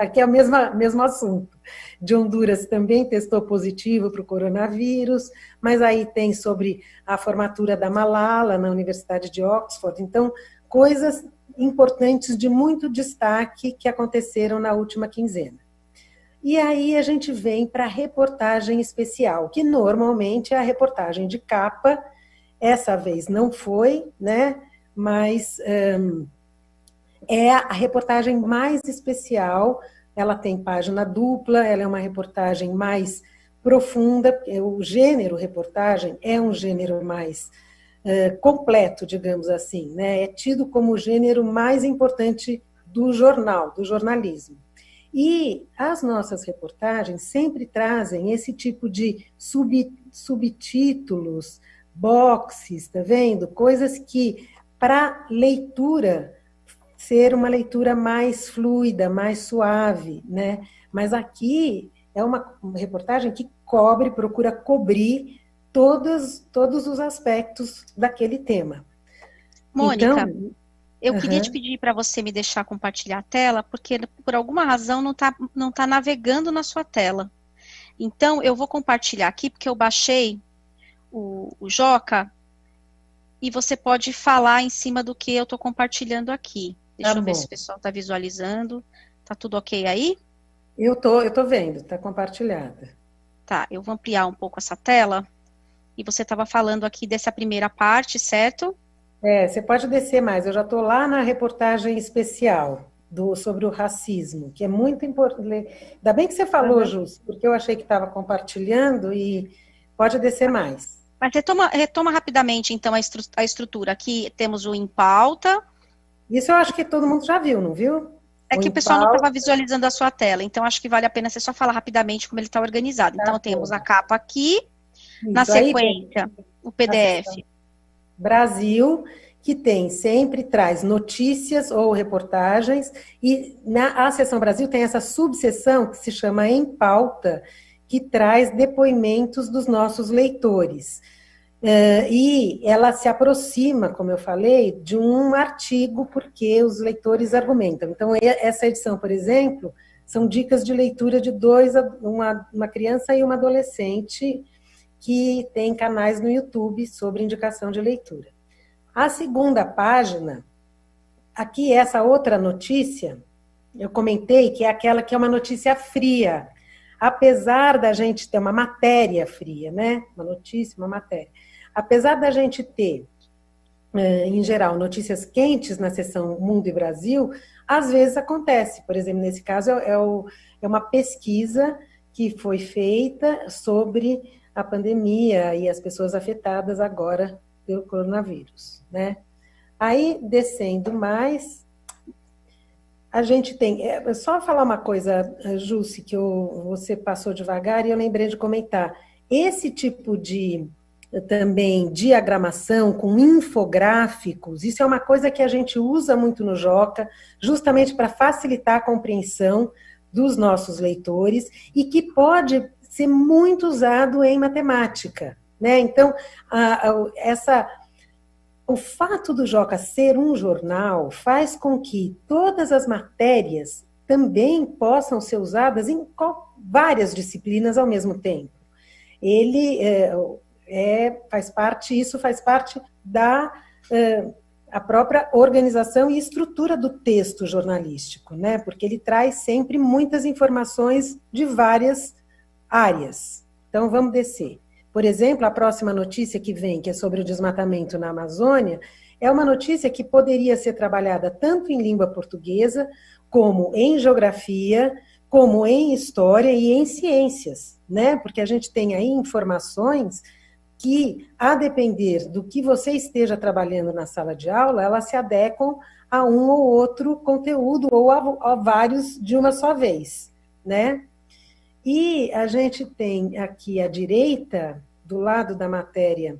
aqui é o mesmo assunto, de Honduras também testou positivo para o coronavírus, mas aí tem sobre a formatura da Malala na Universidade de Oxford. Então, coisas importantes de muito destaque que aconteceram na última quinzena. E aí a gente vem para a reportagem especial, que normalmente é a reportagem de capa, essa vez não foi, né? Mas é a reportagem mais especial. Ela tem página dupla, ela é uma reportagem mais profunda, o gênero reportagem é um gênero mais completo, digamos assim, né? É tido como o gênero mais importante do jornal, do jornalismo. E as nossas reportagens sempre trazem esse tipo de subtítulos, boxes, tá vendo? Coisas que, para leitura, ser uma leitura mais fluida, mais suave, né? Mas aqui é uma reportagem que procura cobrir todos os aspectos daquele tema. Mônica, então, eu queria te pedir para você me deixar compartilhar a tela, porque por alguma razão não tá navegando na sua tela. Então, eu vou compartilhar aqui, porque eu baixei o Joca, e você pode falar em cima do que eu estou compartilhando aqui. Deixa eu ver se o pessoal está visualizando. Tá tudo ok aí? Eu tô vendo, tá compartilhada. Tá, eu vou ampliar um pouco essa tela. E você estava falando aqui dessa primeira parte, certo? Você pode descer mais. Eu já estou lá na reportagem especial sobre o racismo, que é muito importante. Ainda bem que você falou, Jus, porque eu achei que estava compartilhando e pode descer mais. Mas retoma rapidamente, então, a estrutura. Aqui temos o Em Pauta. Isso eu acho que todo mundo já viu, não viu? É que o pessoal não estava visualizando a sua tela, então acho que vale a pena você só falar rapidamente como ele está organizado. Então, temos a capa aqui, na sequência, o PDF. Brasil, que sempre traz notícias ou reportagens, e a seção Brasil tem essa subseção que se chama Em Pauta, que traz depoimentos dos nossos leitores. E ela se aproxima, como eu falei, de um artigo, porque os leitores argumentam. Então, essa edição, por exemplo, são dicas de leitura de uma criança e uma adolescente que tem canais no YouTube sobre indicação de leitura. A segunda página, aqui essa outra notícia, eu comentei que é aquela que é uma notícia fria, apesar da gente ter uma matéria fria, né? Uma notícia, uma matéria. Apesar da gente ter, em geral, notícias quentes na seção Mundo e Brasil, às vezes acontece. Por exemplo, nesse caso, é uma pesquisa que foi feita sobre a pandemia e as pessoas afetadas agora pelo coronavírus, né? Aí, descendo mais, a gente tem... só falar uma coisa, Jussi, que você passou devagar e eu lembrei de comentar. Esse tipo de também diagramação com infográficos, isso é uma coisa que a gente usa muito no Joca, justamente para facilitar a compreensão dos nossos leitores e que pode ser muito usado em matemática, né? Então, o fato do Joca ser um jornal faz com que todas as matérias também possam ser usadas em várias disciplinas ao mesmo tempo. Ele isso faz parte da a própria organização e estrutura do texto jornalístico, né? Porque ele traz sempre muitas informações de várias áreas. Então, vamos descer. Por exemplo, a próxima notícia que vem, que é sobre o desmatamento na Amazônia, é uma notícia que poderia ser trabalhada tanto em língua portuguesa, como em geografia, como em história e em ciências, né? Porque a gente tem aí informações que, a depender do que você esteja trabalhando na sala de aula, elas se adequam a um ou outro conteúdo ou a vários de uma só vez, né? E a gente tem aqui à direita, do lado da matéria,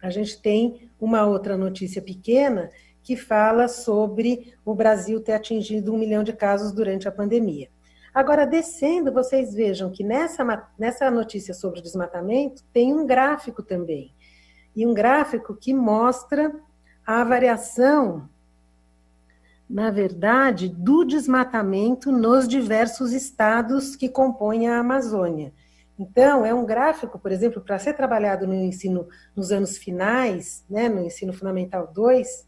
a gente tem uma outra notícia pequena que fala sobre o Brasil ter atingido 1 milhão de casos durante a pandemia. Agora, descendo, vocês vejam que nessa notícia sobre o desmatamento tem um gráfico também. E um gráfico que mostra a variação, na verdade, do desmatamento nos diversos estados que compõem a Amazônia. Então, é um gráfico, por exemplo, para ser trabalhado no ensino nos anos finais, né, no ensino fundamental 2,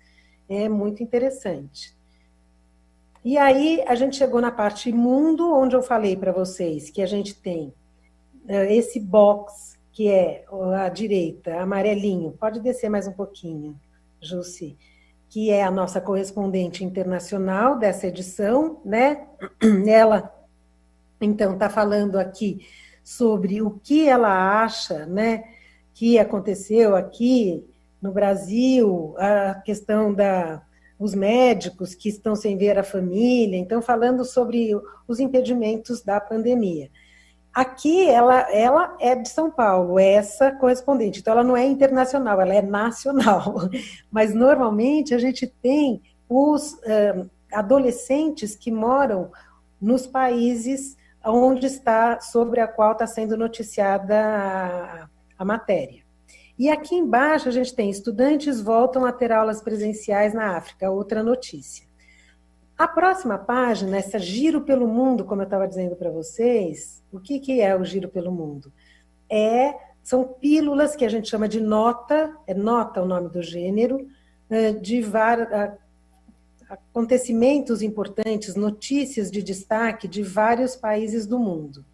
é muito interessante. E aí, a gente chegou na parte mundo, onde eu falei para vocês que a gente tem esse box, que é à direita, amarelinho. Pode descer mais um pouquinho, Jussi. Que é a nossa correspondente internacional dessa edição, né? Ela, então, está falando aqui sobre o que ela acha, né, que aconteceu aqui no Brasil, a questão os médicos que estão sem ver a família, então falando sobre os impedimentos da pandemia. Aqui ela é de São Paulo, essa correspondente, então ela não é internacional, ela é nacional, mas normalmente a gente tem os adolescentes que moram nos países onde sobre a qual está sendo noticiada a matéria. E aqui embaixo a gente tem estudantes voltam a ter aulas presenciais na África, outra notícia. A próxima página, essa Giro pelo Mundo, como eu estava dizendo para vocês, o que é o Giro pelo Mundo? São pílulas que a gente chama de nota, é nota o nome do gênero, de acontecimentos importantes, notícias de destaque de vários países do mundo.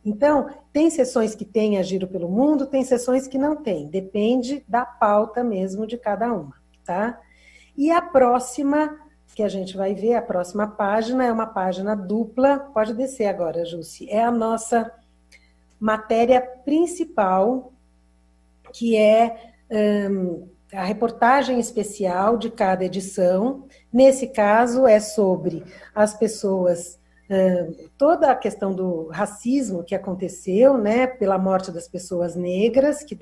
Então, tem sessões que tem a Giro pelo Mundo, tem sessões que não tem, depende da pauta mesmo de cada uma, tá? E a próxima, que a gente vai ver, a próxima página, é uma página dupla, pode descer agora, Jussi, é a nossa matéria principal, que a reportagem especial de cada edição. Nesse caso, é sobre as pessoas, toda a questão do racismo que aconteceu, né, pela morte das pessoas negras, que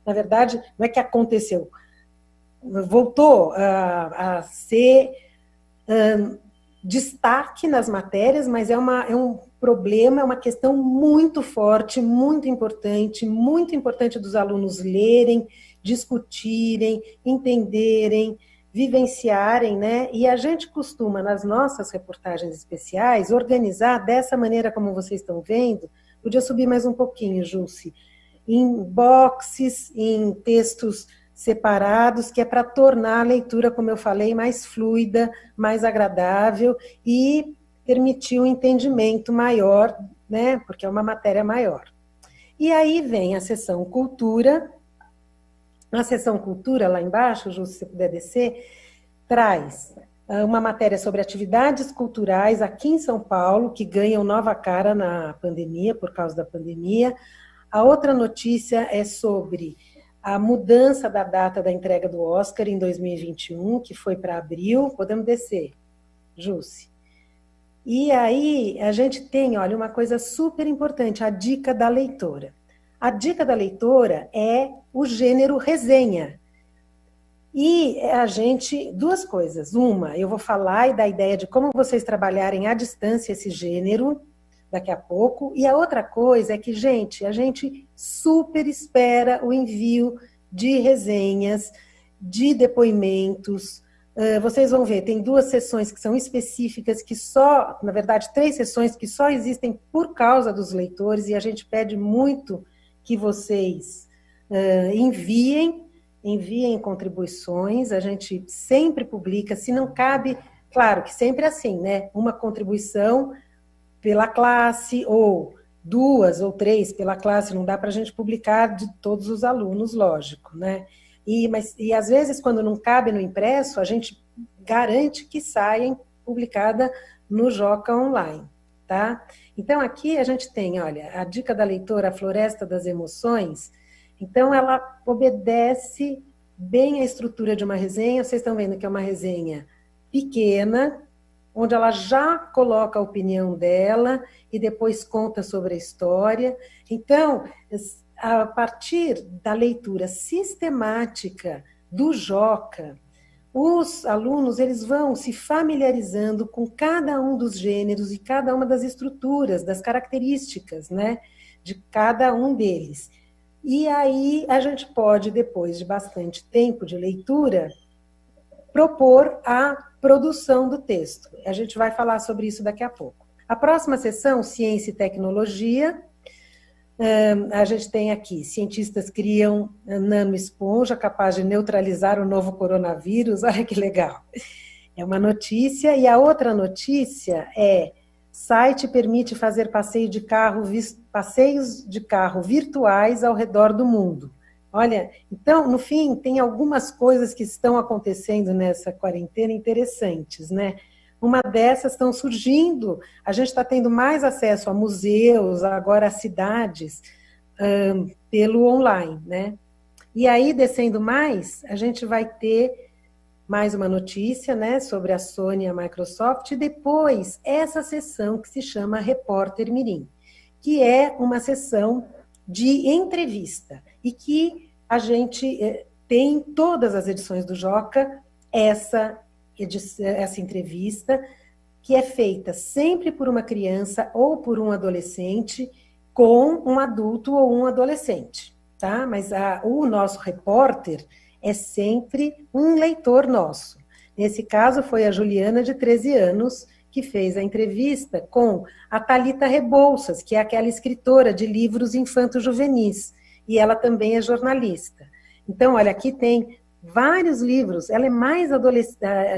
na verdade, não é que aconteceu, voltou a ser destaque nas matérias, mas é um problema, é uma questão muito forte, muito importante dos alunos lerem, discutirem, entenderem, vivenciarem, né? E a gente costuma, nas nossas reportagens especiais, organizar dessa maneira como vocês estão vendo. Podia subir mais um pouquinho, Jússi, em boxes, em textos separados, que é para tornar a leitura, como eu falei, mais fluida, mais agradável e permitir um entendimento maior, né? Porque é uma matéria maior. E aí vem a seção Cultura. Na seção Cultura, lá embaixo, Ju, se você puder descer, traz uma matéria sobre atividades culturais aqui em São Paulo, que ganham nova cara na pandemia, por causa da pandemia. A outra notícia é sobre a mudança da data da entrega do Oscar em 2021, que foi para abril. Podemos descer, Jússi. E aí a gente tem, olha, uma coisa super importante, a dica da leitora. A dica da leitora é o gênero resenha. E a gente, duas coisas. Uma, eu vou falar da ideia de como vocês trabalharem à distância esse gênero, daqui a pouco. E a outra coisa é que, gente, a gente super espera o envio de resenhas, de depoimentos. Vocês vão ver, tem 2 sessões que são específicas, que só, na verdade, 3 sessões que só existem por causa dos leitores, e a gente pede muito que vocês enviem contribuições. A gente sempre publica, se não cabe, claro que sempre assim, né? Uma contribuição pela classe, ou 2 ou 3 pela classe, não dá para a gente publicar de todos os alunos, lógico, né? E às vezes, quando não cabe no impresso, a gente garante que saia publicada no Joca Online, tá? Então, aqui a gente tem, olha, a dica da leitora, a Floresta das Emoções. Então, ela obedece bem à estrutura de uma resenha. Vocês estão vendo que é uma resenha pequena, onde ela já coloca a opinião dela e depois conta sobre a história. Então, a partir da leitura sistemática do Joca, os alunos eles vão se familiarizando com cada um dos gêneros e cada uma das estruturas, das características, né, de cada um deles. E aí a gente pode, depois de bastante tempo de leitura, propor a produção do texto. A gente vai falar sobre isso daqui a pouco. A próxima sessão, Ciência e Tecnologia. A gente tem aqui, cientistas criam nanoesponja capaz de neutralizar o novo coronavírus. Olha que legal. É uma notícia. E a outra notícia é: site permite fazer passeios de carro virtuais ao redor do mundo. Olha, então, no fim, tem algumas coisas que estão acontecendo nessa quarentena interessantes, né? Uma dessas estão surgindo, a gente está tendo mais acesso a museus, agora a cidades, pelo online, né? E aí, descendo mais, a gente vai ter mais uma notícia, né, sobre a Sony e a Microsoft, e depois essa sessão que se chama Repórter Mirim, que é uma sessão de entrevista, e que a gente tem em todas as edições do Joca essa entrevista, que é feita sempre por uma criança ou por um adolescente com um adulto ou um adolescente, tá? Mas o nosso repórter é sempre um leitor nosso. Nesse caso foi a Juliana, de 13 anos, que fez a entrevista com a Thalita Rebouças, que é aquela escritora de livros infanto-juvenis, e ela também é jornalista. Então, olha, aqui tem vários livros, ela é mais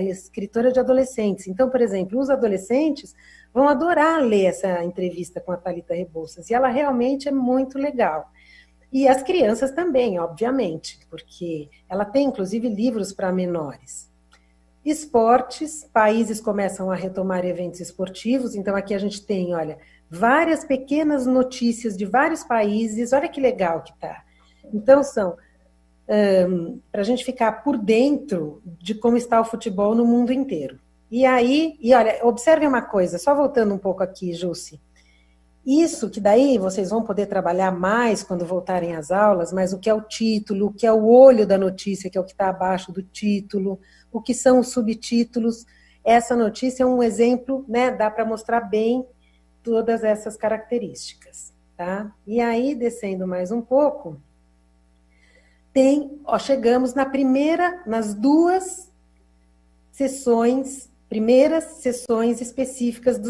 escritora de adolescentes. Então, por exemplo, os adolescentes vão adorar ler essa entrevista com a Thalita Rebouças, e ela realmente é muito legal. E as crianças também, obviamente, porque ela tem, inclusive, livros para menores. Esportes, países começam a retomar eventos esportivos, então aqui a gente tem, olha, várias pequenas notícias de vários países, olha que legal que tá. Então são para a gente ficar por dentro de como está o futebol no mundo inteiro. E aí, olha, observe uma coisa, só voltando um pouco aqui, Jussi. Isso que daí vocês vão poder trabalhar mais quando voltarem às aulas, mas o que é o título, o que é o olho da notícia, que é o que está abaixo do título, o que são os subtítulos. Essa notícia é um exemplo, né? Dá para mostrar bem todas essas características, tá? E aí, descendo mais um pouco, chegamos nas duas primeiras sessões específicas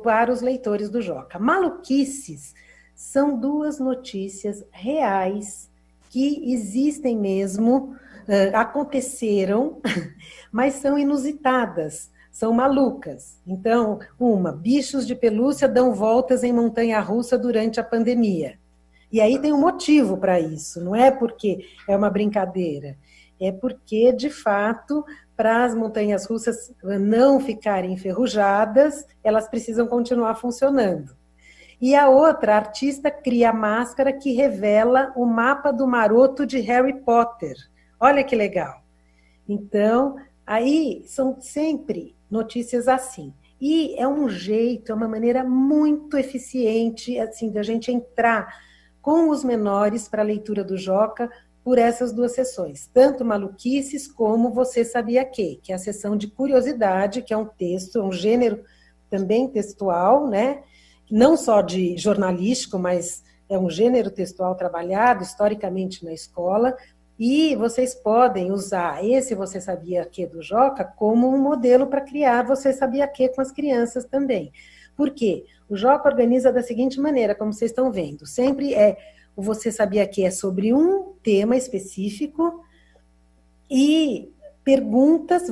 para os leitores do Joca. Maluquices são duas notícias reais que existem mesmo, aconteceram, mas são inusitadas, são malucas. Então, bichos de pelúcia dão voltas em montanha-russa durante a pandemia. E aí tem um motivo para isso, não é porque é uma brincadeira, é porque, de fato, para as montanhas russas não ficarem enferrujadas, elas precisam continuar funcionando. E a outra, a artista cria a máscara que revela o mapa do maroto de Harry Potter. Olha que legal. Então, aí são sempre notícias assim. E é um jeito, é uma maneira muito eficiente assim, da gente entrar com os menores para a leitura do Joca, por essas duas sessões, tanto Maluquices como Você Sabia Que é a sessão de curiosidade, que é um texto, um gênero também textual, né? Não só de jornalístico, mas é um gênero textual trabalhado historicamente na escola, e vocês podem usar esse Você Sabia Que do Joca como um modelo para criar Você Sabia Que com as crianças também. Por quê? O Joca organiza da seguinte maneira, como vocês estão vendo, sempre o Você Sabia Que é sobre um tema específico e perguntas,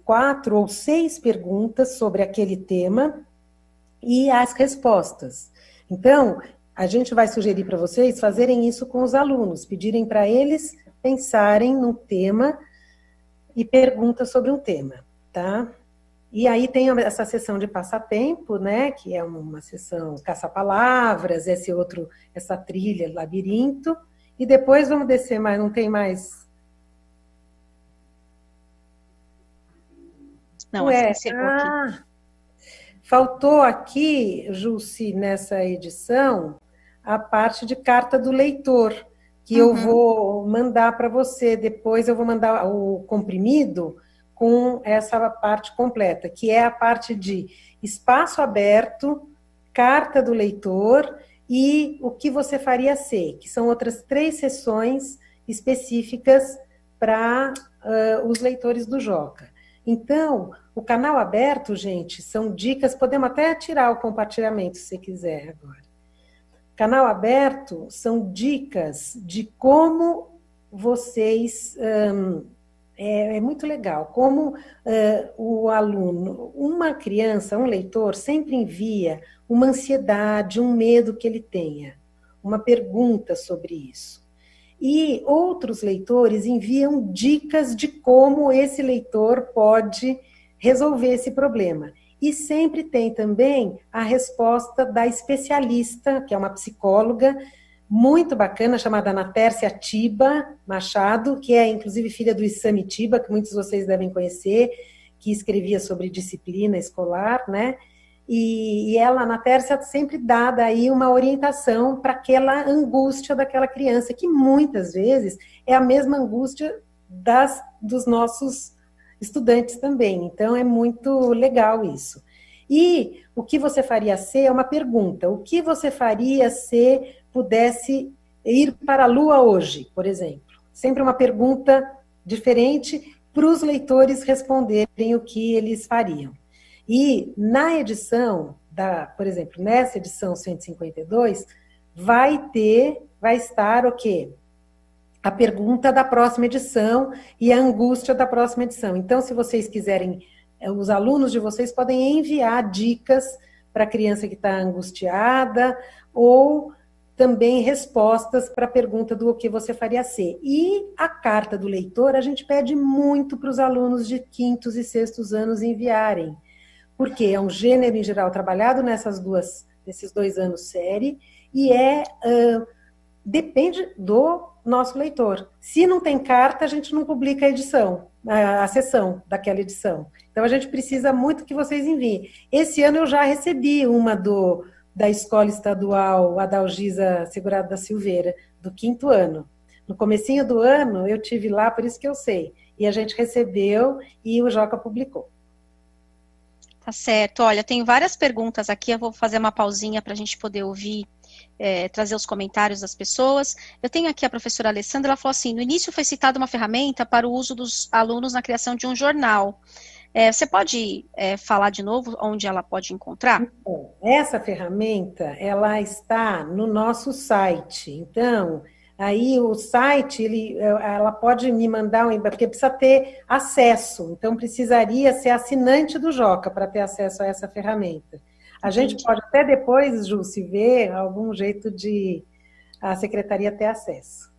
4 ou 6 perguntas sobre aquele tema e as respostas. Então, a gente vai sugerir para vocês fazerem isso com os alunos, pedirem para eles pensarem num tema e perguntas sobre um tema, tá? E aí tem essa sessão de passatempo, né, que é uma sessão caça-palavras, essa trilha, labirinto, e depois vamos descer mais, não tem mais... Não, aqui. Faltou aqui, Jussi, nessa edição, a parte de carta do leitor, que eu vou mandar para você, depois eu vou mandar o comprimido com essa parte completa, que é a parte de espaço aberto, carta do leitor e o que você faria ser, que são outras 3 sessões específicas para os leitores do Joca. Então, o canal aberto, gente, são dicas, podemos até tirar o compartilhamento se você quiser agora. Canal aberto são dicas de como vocês... É muito legal, como o aluno, uma criança, um leitor, sempre envia uma ansiedade, um medo que ele tenha, uma pergunta sobre isso. E outros leitores enviam dicas de como esse leitor pode resolver esse problema. E sempre tem também a resposta da especialista, que é uma psicóloga, muito bacana, chamada Ana Tércia Tiba Machado, que é inclusive filha do Issami Tiba, que muitos de vocês devem conhecer, que escrevia sobre disciplina escolar, né? E ela, Ana Tércia, sempre dá daí uma orientação para aquela angústia daquela criança, que muitas vezes é a mesma angústia dos nossos estudantes também. Então, é muito legal isso. E o que você faria ser é uma pergunta. O que você faria se pudesse ir para a Lua hoje, por exemplo? Sempre uma pergunta diferente para os leitores responderem o que eles fariam. E na edição, por exemplo, nessa edição 152, vai estar o quê? A pergunta da próxima edição e a angústia da próxima edição. Então, se vocês quiserem, os alunos de vocês podem enviar dicas para a criança que está angustiada ou também respostas para a pergunta do que você faria ser. E a carta do leitor, a gente pede muito para os alunos de 5º e 6º anos enviarem, porque é um gênero, em geral, trabalhado nesses 2 anos série, e depende do nosso leitor. Se não tem carta, a gente não publica a edição, a sessão daquela edição. Então, a gente precisa muito que vocês enviem. Esse ano eu já recebi uma da Escola Estadual Adalgisa Segurado da Silveira, do 5º ano. No comecinho do ano, eu tive lá, por isso que eu sei. E a gente recebeu e o Joca publicou. Tá certo. Olha, tem várias perguntas aqui, eu vou fazer uma pausinha para a gente poder ouvir, trazer os comentários das pessoas. Eu tenho aqui a professora Alessandra, ela falou assim, no início foi citada uma ferramenta para o uso dos alunos na criação de um jornal. Você pode falar de novo onde ela pode encontrar? Então, essa ferramenta, ela está no nosso site. Então, aí o site, ela pode me mandar porque precisa ter acesso. Então, precisaria ser assinante do Joca para ter acesso a essa ferramenta. A gente pode até depois, Ju, se ver algum jeito de a secretaria ter acesso.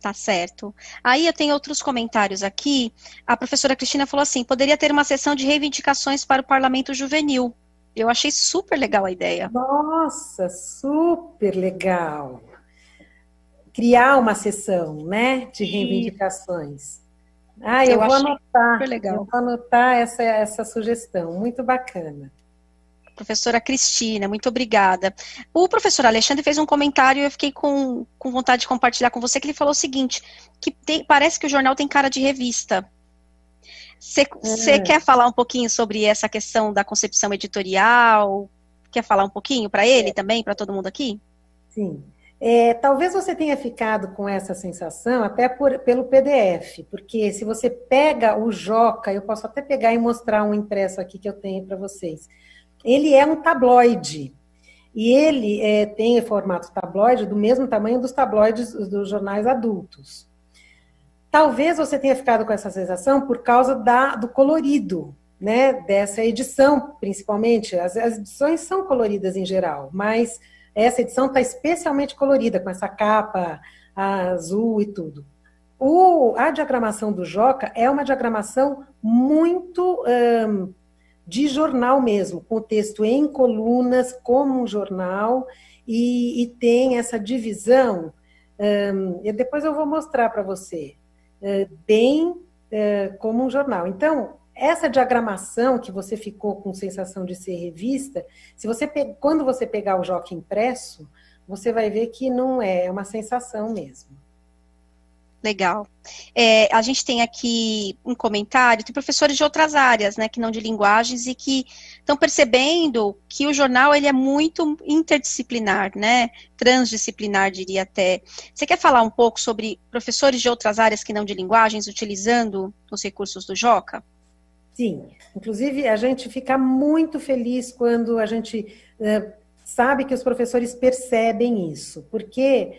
Tá certo. Aí eu tenho outros comentários aqui. A professora Cristina falou assim, poderia ter uma sessão de reivindicações para o Parlamento Juvenil. Eu achei super legal a ideia. Nossa, super legal. Criar uma sessão, né, de reivindicações. Eu vou anotar. Super legal. Eu vou anotar essa sugestão. Muito bacana. Professora Cristina, muito obrigada. O professor Alexandre fez um comentário e eu fiquei com vontade de compartilhar com você, que ele falou o seguinte, que parece que o jornal tem cara de revista. Você quer falar um pouquinho sobre essa questão da concepção editorial? Quer falar um pouquinho para ele também, para todo mundo aqui? Sim. Talvez você tenha ficado com essa sensação até pelo PDF, porque se você pega o Joca, eu posso até pegar e mostrar um impresso aqui que eu tenho para vocês. Ele é um tabloide, e ele tem formato tabloide do mesmo tamanho dos tabloides dos jornais adultos. Talvez você tenha ficado com essa sensação por causa do colorido, né, dessa edição, principalmente. As edições são coloridas em geral, mas essa edição está especialmente colorida, com essa capa azul e tudo. A diagramação do Joca é uma diagramação muito de jornal mesmo, com o texto em colunas, como um jornal, e tem essa divisão, e depois eu vou mostrar para você, bem como um jornal. Então, essa diagramação que você ficou com sensação de ser revista, quando você pegar o Joca impresso, você vai ver que não é uma sensação mesmo. Legal. A gente tem aqui um comentário, tem professores de outras áreas, né, que não de linguagens, e que estão percebendo que o jornal ele é muito interdisciplinar, né, transdisciplinar, diria até. Você quer falar um pouco sobre professores de outras áreas que não de linguagens, utilizando os recursos do Joca? Sim, inclusive a gente fica muito feliz quando a gente sabe que os professores percebem isso, porque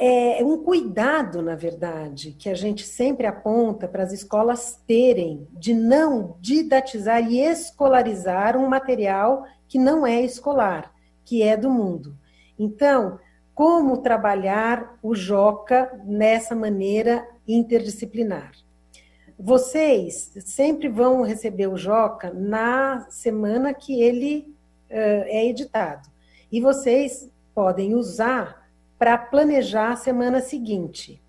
é um cuidado, na verdade, que a gente sempre aponta para as escolas terem, de não didatizar e escolarizar um material que não é escolar, que é do mundo. Então, como trabalhar o Joca nessa maneira interdisciplinar? Vocês sempre vão receber o Joca na semana que ele é editado. E vocês podem usar para planejar a semana seguinte.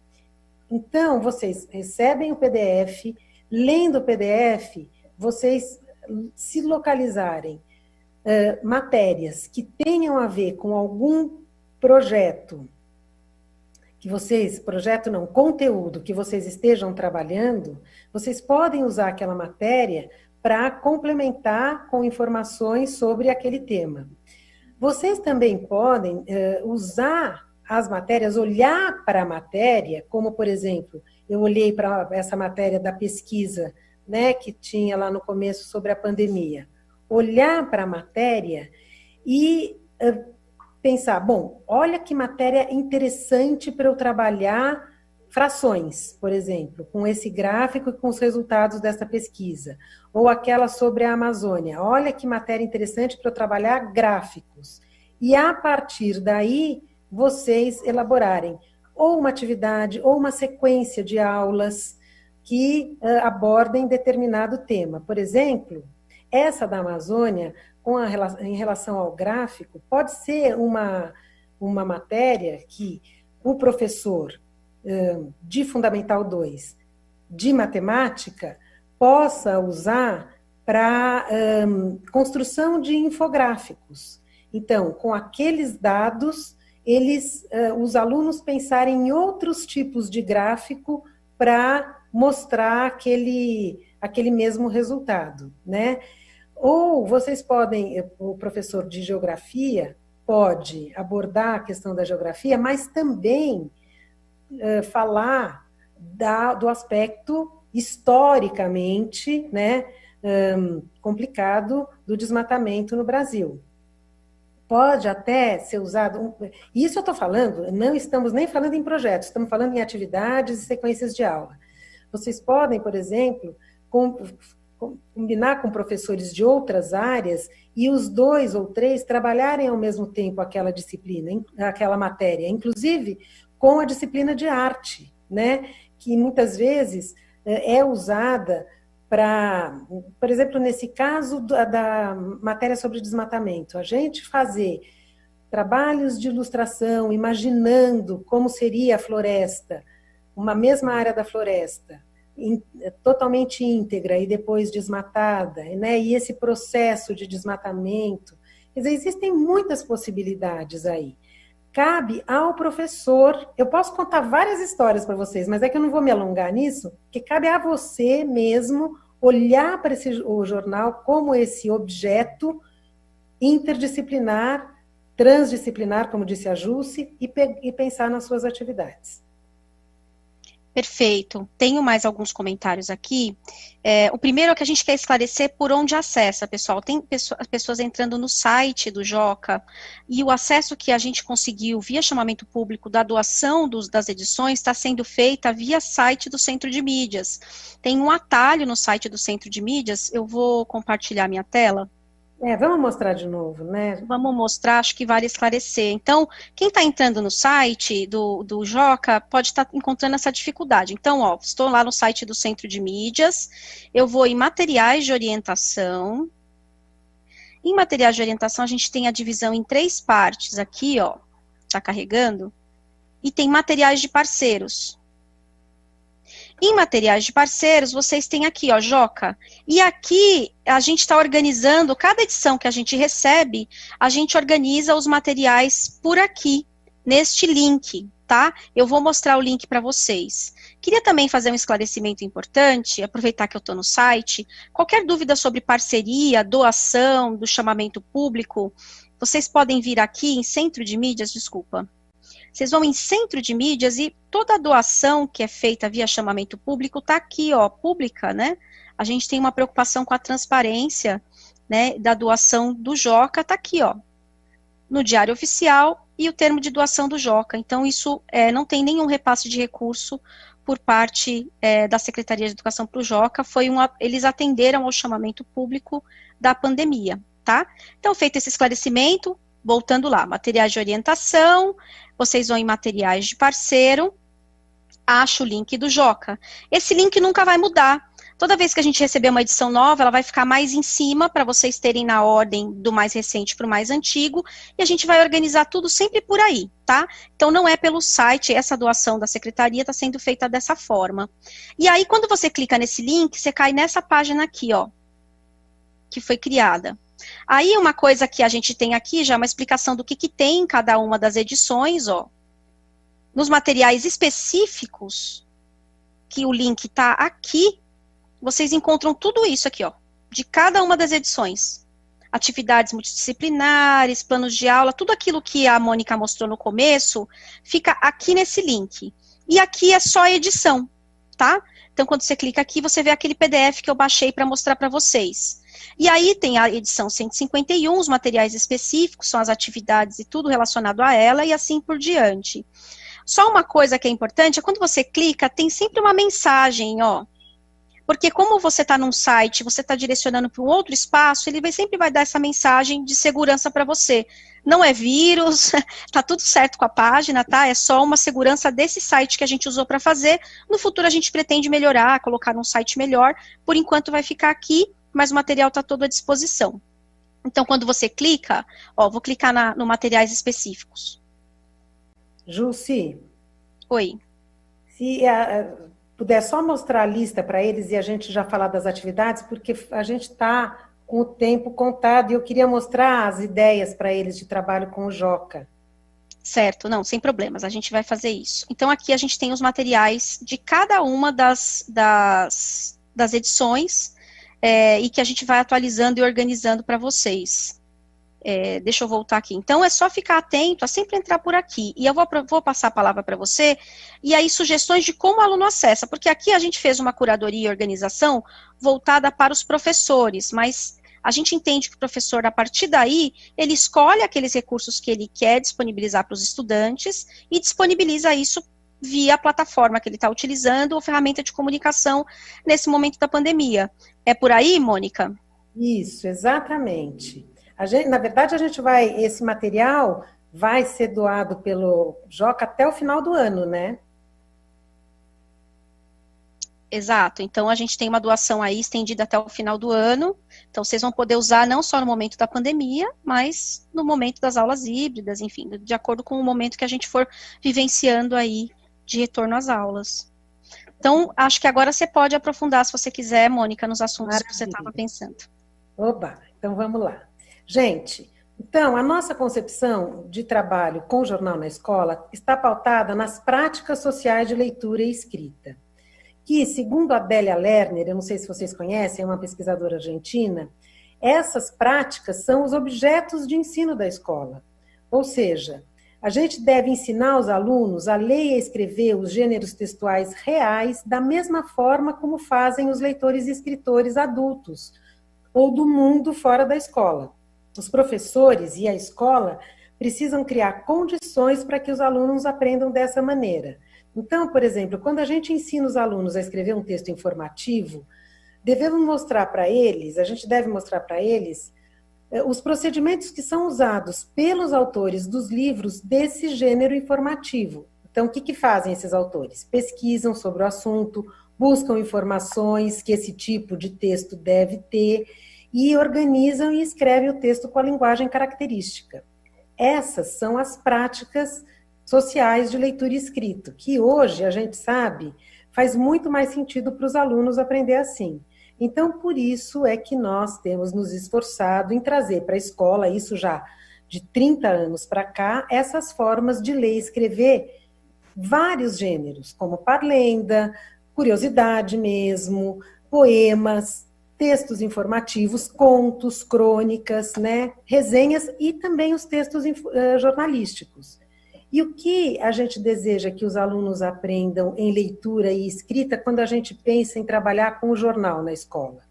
Então, vocês recebem o PDF, lendo o PDF, vocês se localizarem matérias que tenham a ver com algum projeto, conteúdo que vocês estejam trabalhando, vocês podem usar aquela matéria para complementar com informações sobre aquele tema. Vocês também podem usar as matérias, olhar para a matéria, como, por exemplo, eu olhei para essa matéria da pesquisa, né, que tinha lá no começo sobre a pandemia. Olhar para a matéria e pensar, bom, olha que matéria interessante para eu trabalhar frações, por exemplo, com esse gráfico e com os resultados dessa pesquisa. Ou aquela sobre a Amazônia. Olha que matéria interessante para eu trabalhar gráficos. E a partir daí, vocês elaborarem ou uma atividade ou uma sequência de aulas que abordem determinado tema. Por exemplo, essa da Amazônia, em relação ao gráfico, pode ser uma uma matéria que o professor de Fundamental 2 de matemática possa usar para construção de infográficos. Então, com aqueles dados, os alunos pensarem em outros tipos de gráfico para mostrar aquele mesmo resultado, né? Ou vocês podem, o professor de geografia pode abordar a questão da geografia, mas também falar do aspecto historicamente, né, complicado do desmatamento no Brasil. Pode até ser usado, isso eu estou falando, não estamos nem falando em projetos, estamos falando em atividades e sequências de aula. Vocês podem, por exemplo, combinar com professores de outras áreas e os 2 ou 3 trabalharem ao mesmo tempo aquela disciplina, aquela matéria, inclusive com a disciplina de arte, né, que muitas vezes é usada para, por exemplo, nesse caso da matéria sobre desmatamento, a gente fazer trabalhos de ilustração, imaginando como seria a floresta, uma mesma área da floresta, totalmente íntegra e depois desmatada, né? E esse processo de desmatamento. Quer dizer, existem muitas possibilidades aí. Cabe ao professor, eu posso contar várias histórias para vocês, mas é que eu não vou me alongar nisso, porque cabe a você mesmo olhar para o jornal como esse objeto interdisciplinar, transdisciplinar, como disse a Jusce, e pensar nas suas atividades. Perfeito. Tenho mais alguns comentários aqui. O primeiro é que a gente quer esclarecer por onde acessa, pessoal. Tem pessoas entrando no site do Joca, e o acesso que a gente conseguiu via chamamento público da doação das edições está sendo feita via site do Centro de Mídias. Tem um atalho no site do Centro de Mídias, eu vou compartilhar minha tela. Vamos mostrar de novo, né? Vamos mostrar, acho que vale esclarecer. Então, quem está entrando no site do Joca pode estar encontrando essa dificuldade. Então, ó, estou lá no site do Centro de Mídias, eu vou em materiais de orientação. Em materiais de orientação, a gente tem a divisão em 3 partes aqui, ó, está carregando, e tem materiais de parceiros. Em materiais de parceiros, vocês têm aqui, ó, Joca, e aqui a gente está organizando, cada edição que a gente recebe, a gente organiza os materiais por aqui, neste link, tá? Eu vou mostrar o link para vocês. Queria também fazer um esclarecimento importante, aproveitar que eu estou no site, qualquer dúvida sobre parceria, doação, do chamamento público, vocês podem vir aqui em Centro de Mídias, desculpa. Vocês vão em Centro de Mídias e toda a doação que é feita via chamamento público está aqui, ó, pública, né? A gente tem uma preocupação com a transparência, né, da doação do Joca, está aqui, ó, no Diário Oficial e o termo de doação do Joca. Então, isso não tem nenhum repasse de recurso por parte da Secretaria de Educação para o Joca, eles atenderam ao chamamento público da pandemia, tá? Então, feito esse esclarecimento, voltando lá, materiais de orientação, vocês vão em materiais de parceiro, acha o link do Joca. Esse link nunca vai mudar. Toda vez que a gente receber uma edição nova, ela vai ficar mais em cima, para vocês terem na ordem do mais recente para o mais antigo, e a gente vai organizar tudo sempre por aí, tá? Então, não é pelo site, essa doação da secretaria está sendo feita dessa forma. E aí, quando você clica nesse link, você cai nessa página aqui, ó, que foi criada. Aí, uma coisa que a gente tem aqui, já é uma explicação do que tem em cada uma das edições, ó. Nos materiais específicos, que o link está aqui, vocês encontram tudo isso aqui, ó, de cada uma das edições. Atividades multidisciplinares, planos de aula, tudo aquilo que a Mônica mostrou no começo, fica aqui nesse link. E aqui é só a edição, tá? Então, quando você clica aqui, você vê aquele PDF que eu baixei para mostrar para vocês. E aí tem a edição 151, os materiais específicos, são as atividades e tudo relacionado a ela, e assim por diante. Só uma coisa que é importante, é quando você clica, tem sempre uma mensagem, ó. Porque como você está num site, você está direcionando para um outro espaço, ele sempre vai dar essa mensagem de segurança para você. Não é vírus, tá tudo certo com a página, tá? É só uma segurança desse site que a gente usou para fazer. No futuro a gente pretende melhorar, colocar num site melhor. Por enquanto vai ficar aqui, mas o material está todo à disposição. Então, quando você clica, ó, vou clicar no materiais específicos. Jussi, Oi. se puder só mostrar a lista para eles e a gente já falar das atividades, porque a gente está com o tempo contado e eu queria mostrar as ideias para eles de trabalho com o Joca. Certo, não, sem problemas, a gente vai fazer isso. Então, aqui a gente tem os materiais de cada uma das edições e que a gente vai atualizando e organizando para vocês. Deixa eu voltar aqui. Então, é só ficar atento a sempre entrar por aqui. E eu vou passar a palavra para você, e aí sugestões de como o aluno acessa, porque aqui a gente fez uma curadoria e organização voltada para os professores, mas a gente entende que o professor, a partir daí, ele escolhe aqueles recursos que ele quer disponibilizar para os estudantes e disponibiliza isso via a plataforma que ele está utilizando ou ferramenta de comunicação nesse momento da pandemia. É por aí, Mônica? Isso, exatamente. Na verdade, esse material vai ser doado pelo Joca até o final do ano, né? Exato, então a gente tem uma doação aí estendida até o final do ano, então vocês vão poder usar não só no momento da pandemia, mas no momento das aulas híbridas, enfim, de acordo com o momento que a gente for vivenciando aí de retorno às aulas. Então, acho que agora você pode aprofundar, se você quiser, Mônica, nos assuntos Maravilha. Que você estava pensando. Oba, então vamos lá. Gente, então, a nossa concepção de trabalho com o jornal na escola está pautada nas práticas sociais de leitura e escrita, que, segundo a Adélia Lerner, eu não sei se vocês conhecem, é uma pesquisadora argentina, essas práticas são os objetos de ensino da escola. Ou seja, a gente deve ensinar os alunos a ler e a escrever os gêneros textuais reais da mesma forma como fazem os leitores e escritores adultos, ou do mundo fora da escola. Os professores e a escola precisam criar condições para que os alunos aprendam dessa maneira. Então, por exemplo, quando a gente ensina os alunos a escrever um texto informativo, a gente deve mostrar para eles os procedimentos que são usados pelos autores dos livros desse gênero informativo. Então, o que fazem esses autores? Pesquisam sobre o assunto, buscam informações que esse tipo de texto deve ter e organizam e escrevem o texto com a linguagem característica. Essas são as práticas sociais de leitura e escrita, que hoje, a gente sabe, faz muito mais sentido para os alunos aprender assim. Então, por isso é que nós temos nos esforçado em trazer para a escola, isso já de 30 anos para cá, essas formas de ler e escrever vários gêneros, como parlenda, curiosidade mesmo, poemas, textos informativos, contos, crônicas, né, resenhas e também os textos jornalísticos. E o que a gente deseja que os alunos aprendam em leitura e escrita quando a gente pensa em trabalhar com o jornal na escola?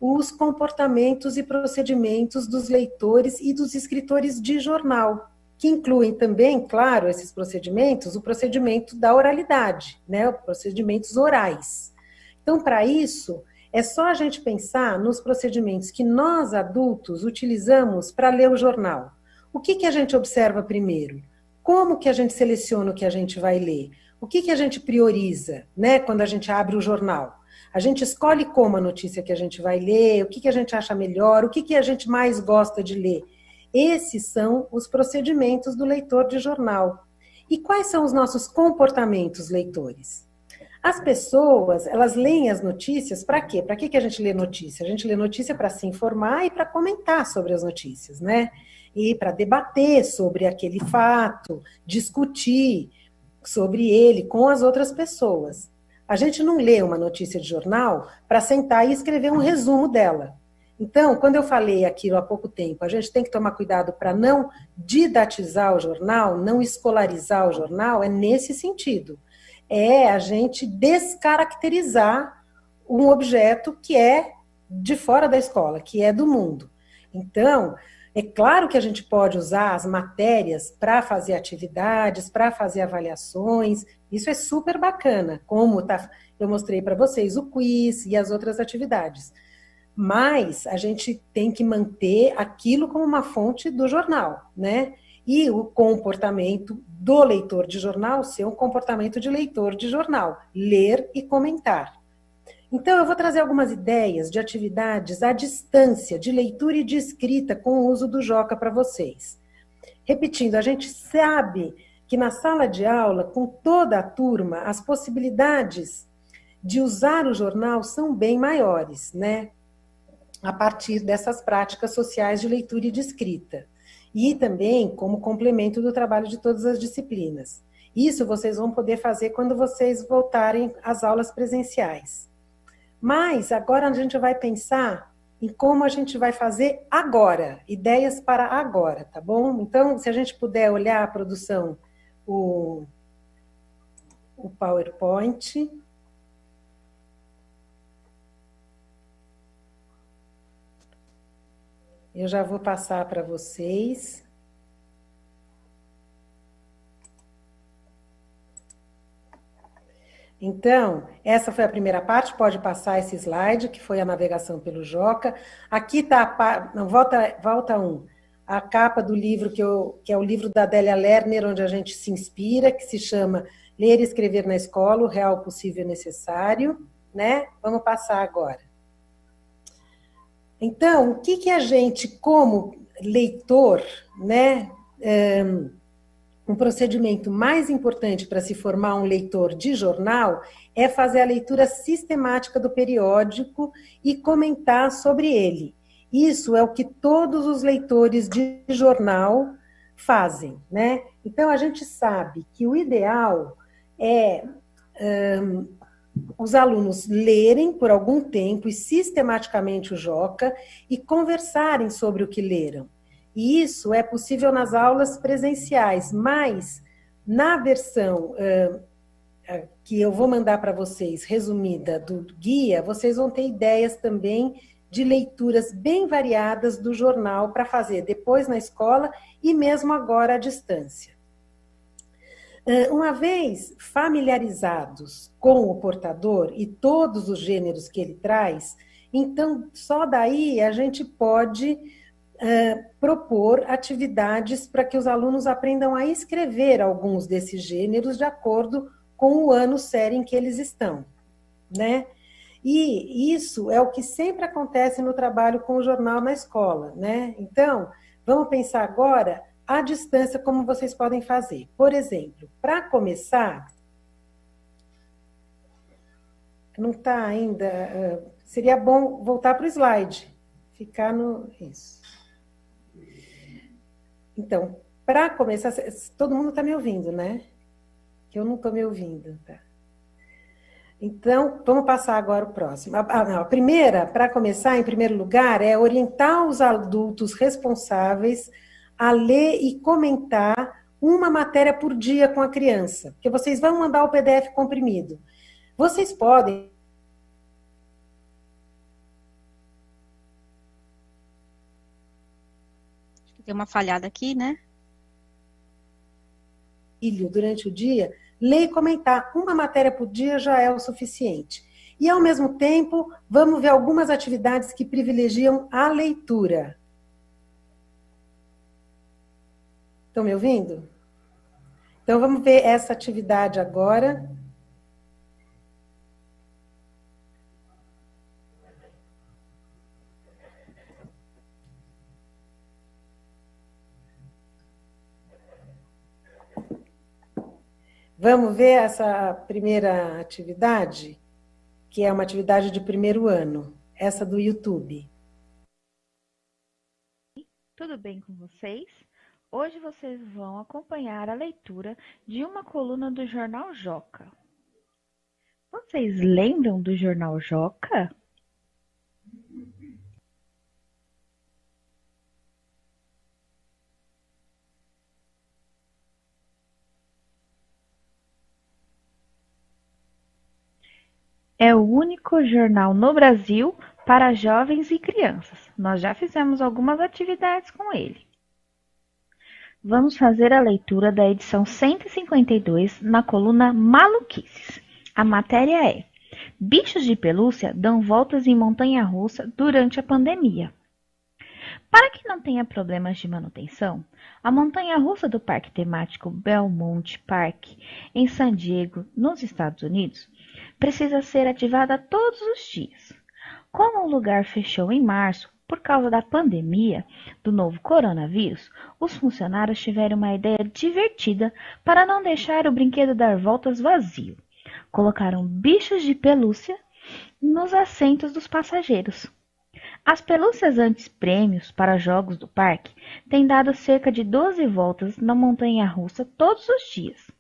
Os comportamentos e procedimentos dos leitores e dos escritores de jornal, que incluem também, claro, esses procedimentos, o procedimento da oralidade, né, os procedimentos orais. Então, para isso, é só a gente pensar nos procedimentos que nós, adultos, utilizamos para ler o jornal. O que a gente observa primeiro? Como que a gente seleciona o que a gente vai ler? O que a gente prioriza, né, quando a gente abre o jornal? A gente escolhe como a notícia que a gente vai ler, o que a gente acha melhor, o que a gente mais gosta de ler. Esses são os procedimentos do leitor de jornal. E quais são os nossos comportamentos leitores? As pessoas, elas leem as notícias para quê? Para que a gente lê notícia? A gente lê notícia para se informar e para comentar sobre as notícias, né? E para debater sobre aquele fato, discutir sobre ele com as outras pessoas. A gente não lê uma notícia de jornal para sentar e escrever um resumo dela. Então, quando eu falei aquilo há pouco tempo, a gente tem que tomar cuidado para não didatizar o jornal, não escolarizar o jornal, é nesse sentido. É a gente descaracterizar um objeto que é de fora da escola, que é do mundo. Então, é claro que a gente pode usar as matérias para fazer atividades, para fazer avaliações, isso é super bacana, como eu mostrei para vocês o quiz e as outras atividades. Mas a gente tem que manter aquilo como uma fonte do jornal, né? E o comportamento do leitor de jornal ser um comportamento de leitor de jornal, ler e comentar. Então, eu vou trazer algumas ideias de atividades à distância, de leitura e de escrita com o uso do Joca para vocês. Repetindo, a gente sabe que na sala de aula, com toda a turma, as possibilidades de usar o jornal são bem maiores, né? A partir dessas práticas sociais de leitura e de escrita. E também como complemento do trabalho de todas as disciplinas. Isso vocês vão poder fazer quando vocês voltarem às aulas presenciais. Mas agora a gente vai pensar em como a gente vai fazer agora, ideias para agora, tá bom? Então, se a gente puder olhar a produção, o PowerPoint. Eu já vou passar para vocês. Então, essa foi a primeira parte, pode passar esse slide, que foi a navegação pelo Joca. Aqui está, volta um, a capa do livro, que é o livro da Adélia Lerner, onde a gente se inspira, que se chama Ler e Escrever na Escola, o Real, Possível e Necessário, né? Vamos passar agora. Então, o que a gente, como leitor, né, um procedimento mais importante para se formar um leitor de jornal é fazer a leitura sistemática do periódico e comentar sobre ele. Isso é o que todos os leitores de jornal fazem, né? Então, a gente sabe que o ideal é os alunos lerem por algum tempo e sistematicamente o Joca e conversarem sobre o que leram. E isso é possível nas aulas presenciais, mas na versão que eu vou mandar para vocês, resumida do guia, vocês vão ter ideias também de leituras bem variadas do jornal para fazer depois na escola e mesmo agora à distância. Uma vez familiarizados com o portador e todos os gêneros que ele traz, então só daí a gente pode propor atividades para que os alunos aprendam a escrever alguns desses gêneros de acordo com o ano série em que eles estão, né? E isso é o que sempre acontece no trabalho com o jornal na escola, né? Então, vamos pensar agora à distância como vocês podem fazer. Por exemplo, para começar, não está ainda, seria bom voltar para o slide, ficar no... Isso. Então, para começar, todo mundo está me ouvindo, né? Que eu não estou me ouvindo, tá? Então, vamos passar agora o próximo. A primeira, para começar, em primeiro lugar, é orientar os adultos responsáveis a ler e comentar uma matéria por dia com a criança, porque vocês vão mandar o PDF comprimido. Vocês podem... Tem uma falhada aqui, né? Durante o dia, ler e comentar uma matéria por dia já é o suficiente. E, ao mesmo tempo, vamos ver algumas atividades que privilegiam a leitura. Estão me ouvindo? Então, vamos ver essa atividade agora. Vamos ver essa primeira atividade, que é uma atividade de primeiro ano, essa do YouTube. Tudo bem com vocês? Hoje vocês vão acompanhar a leitura de uma coluna do Jornal Joca. Vocês lembram do Jornal Joca? É o único jornal no Brasil para jovens e crianças. Nós já fizemos algumas atividades com ele. Vamos fazer a leitura da edição 152 na coluna Maluquices. A matéria é: bichos de pelúcia dão voltas em montanha-russa durante a pandemia. Para que não tenha problemas de manutenção, a montanha-russa do parque temático Belmont Park, em San Diego, nos Estados Unidos, precisa ser ativada todos os dias. Como o lugar fechou em março, Por causa da pandemia do novo coronavírus, os funcionários tiveram uma ideia divertida para não deixar o brinquedo dar voltas vazio. Colocaram bichos de pelúcia nos assentos dos passageiros. As pelúcias antes-prêmios para jogos do parque têm dado cerca de 12 voltas na montanha-russa todos os dias.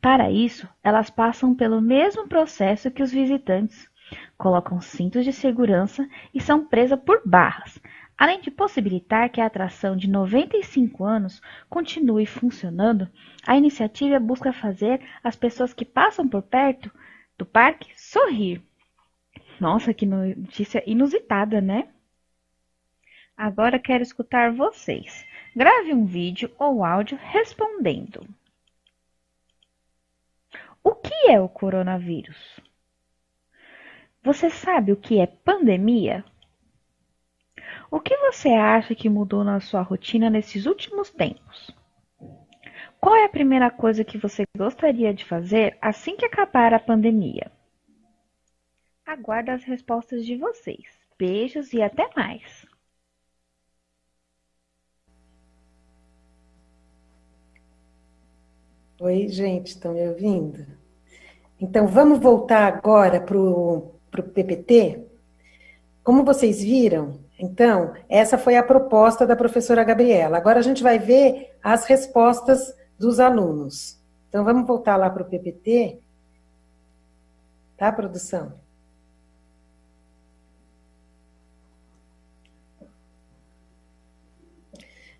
Para isso, elas passam pelo mesmo processo que os visitantes. Colocam cintos de segurança e são presas por barras, além de possibilitar que a atração de 95 anos continue funcionando. A iniciativa busca fazer as pessoas que passam por perto do parque sorrir. Nossa, que notícia inusitada, né? Agora quero escutar vocês. Grave um vídeo ou áudio respondendo. O que é o coronavírus? Você sabe o que é pandemia? O que você acha que mudou na sua rotina nesses últimos tempos? Qual é a primeira coisa que você gostaria de fazer assim que acabar a pandemia? Aguardo as respostas de vocês. Beijos e até mais! Oi, gente, estão me ouvindo? Então, vamos voltar agora para o PPT? Como vocês viram, então, essa foi a proposta da professora Gabriela. Agora a gente vai ver as respostas dos alunos. Então, vamos voltar lá para o PPT. Tá, produção?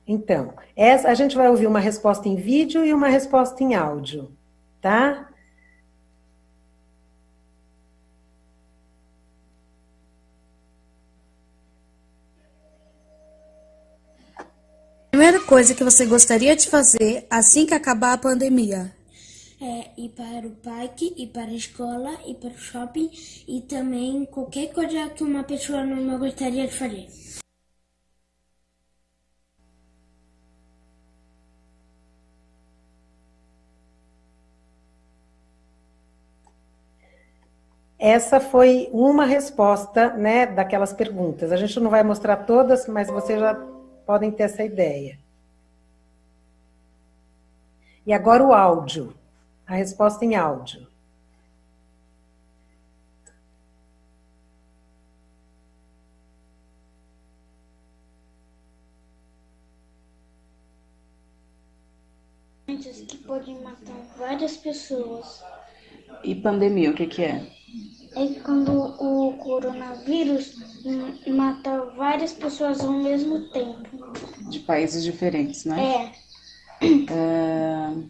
Então, a gente vai ouvir uma resposta em vídeo e uma resposta em áudio, tá? Primeira coisa que você gostaria de fazer assim que acabar a pandemia? Ir para o parque, ir para a escola, ir para o shopping e também qualquer coisa que uma pessoa normal gostaria de fazer. Essa foi uma resposta, né, daquelas perguntas. A gente não vai mostrar todas, mas vocês já podem ter essa ideia. E agora o áudio. A resposta em áudio. Que podem matar várias pessoas. E pandemia, o que que é? É quando o coronavírus mata várias pessoas ao mesmo tempo. De países diferentes, né? É.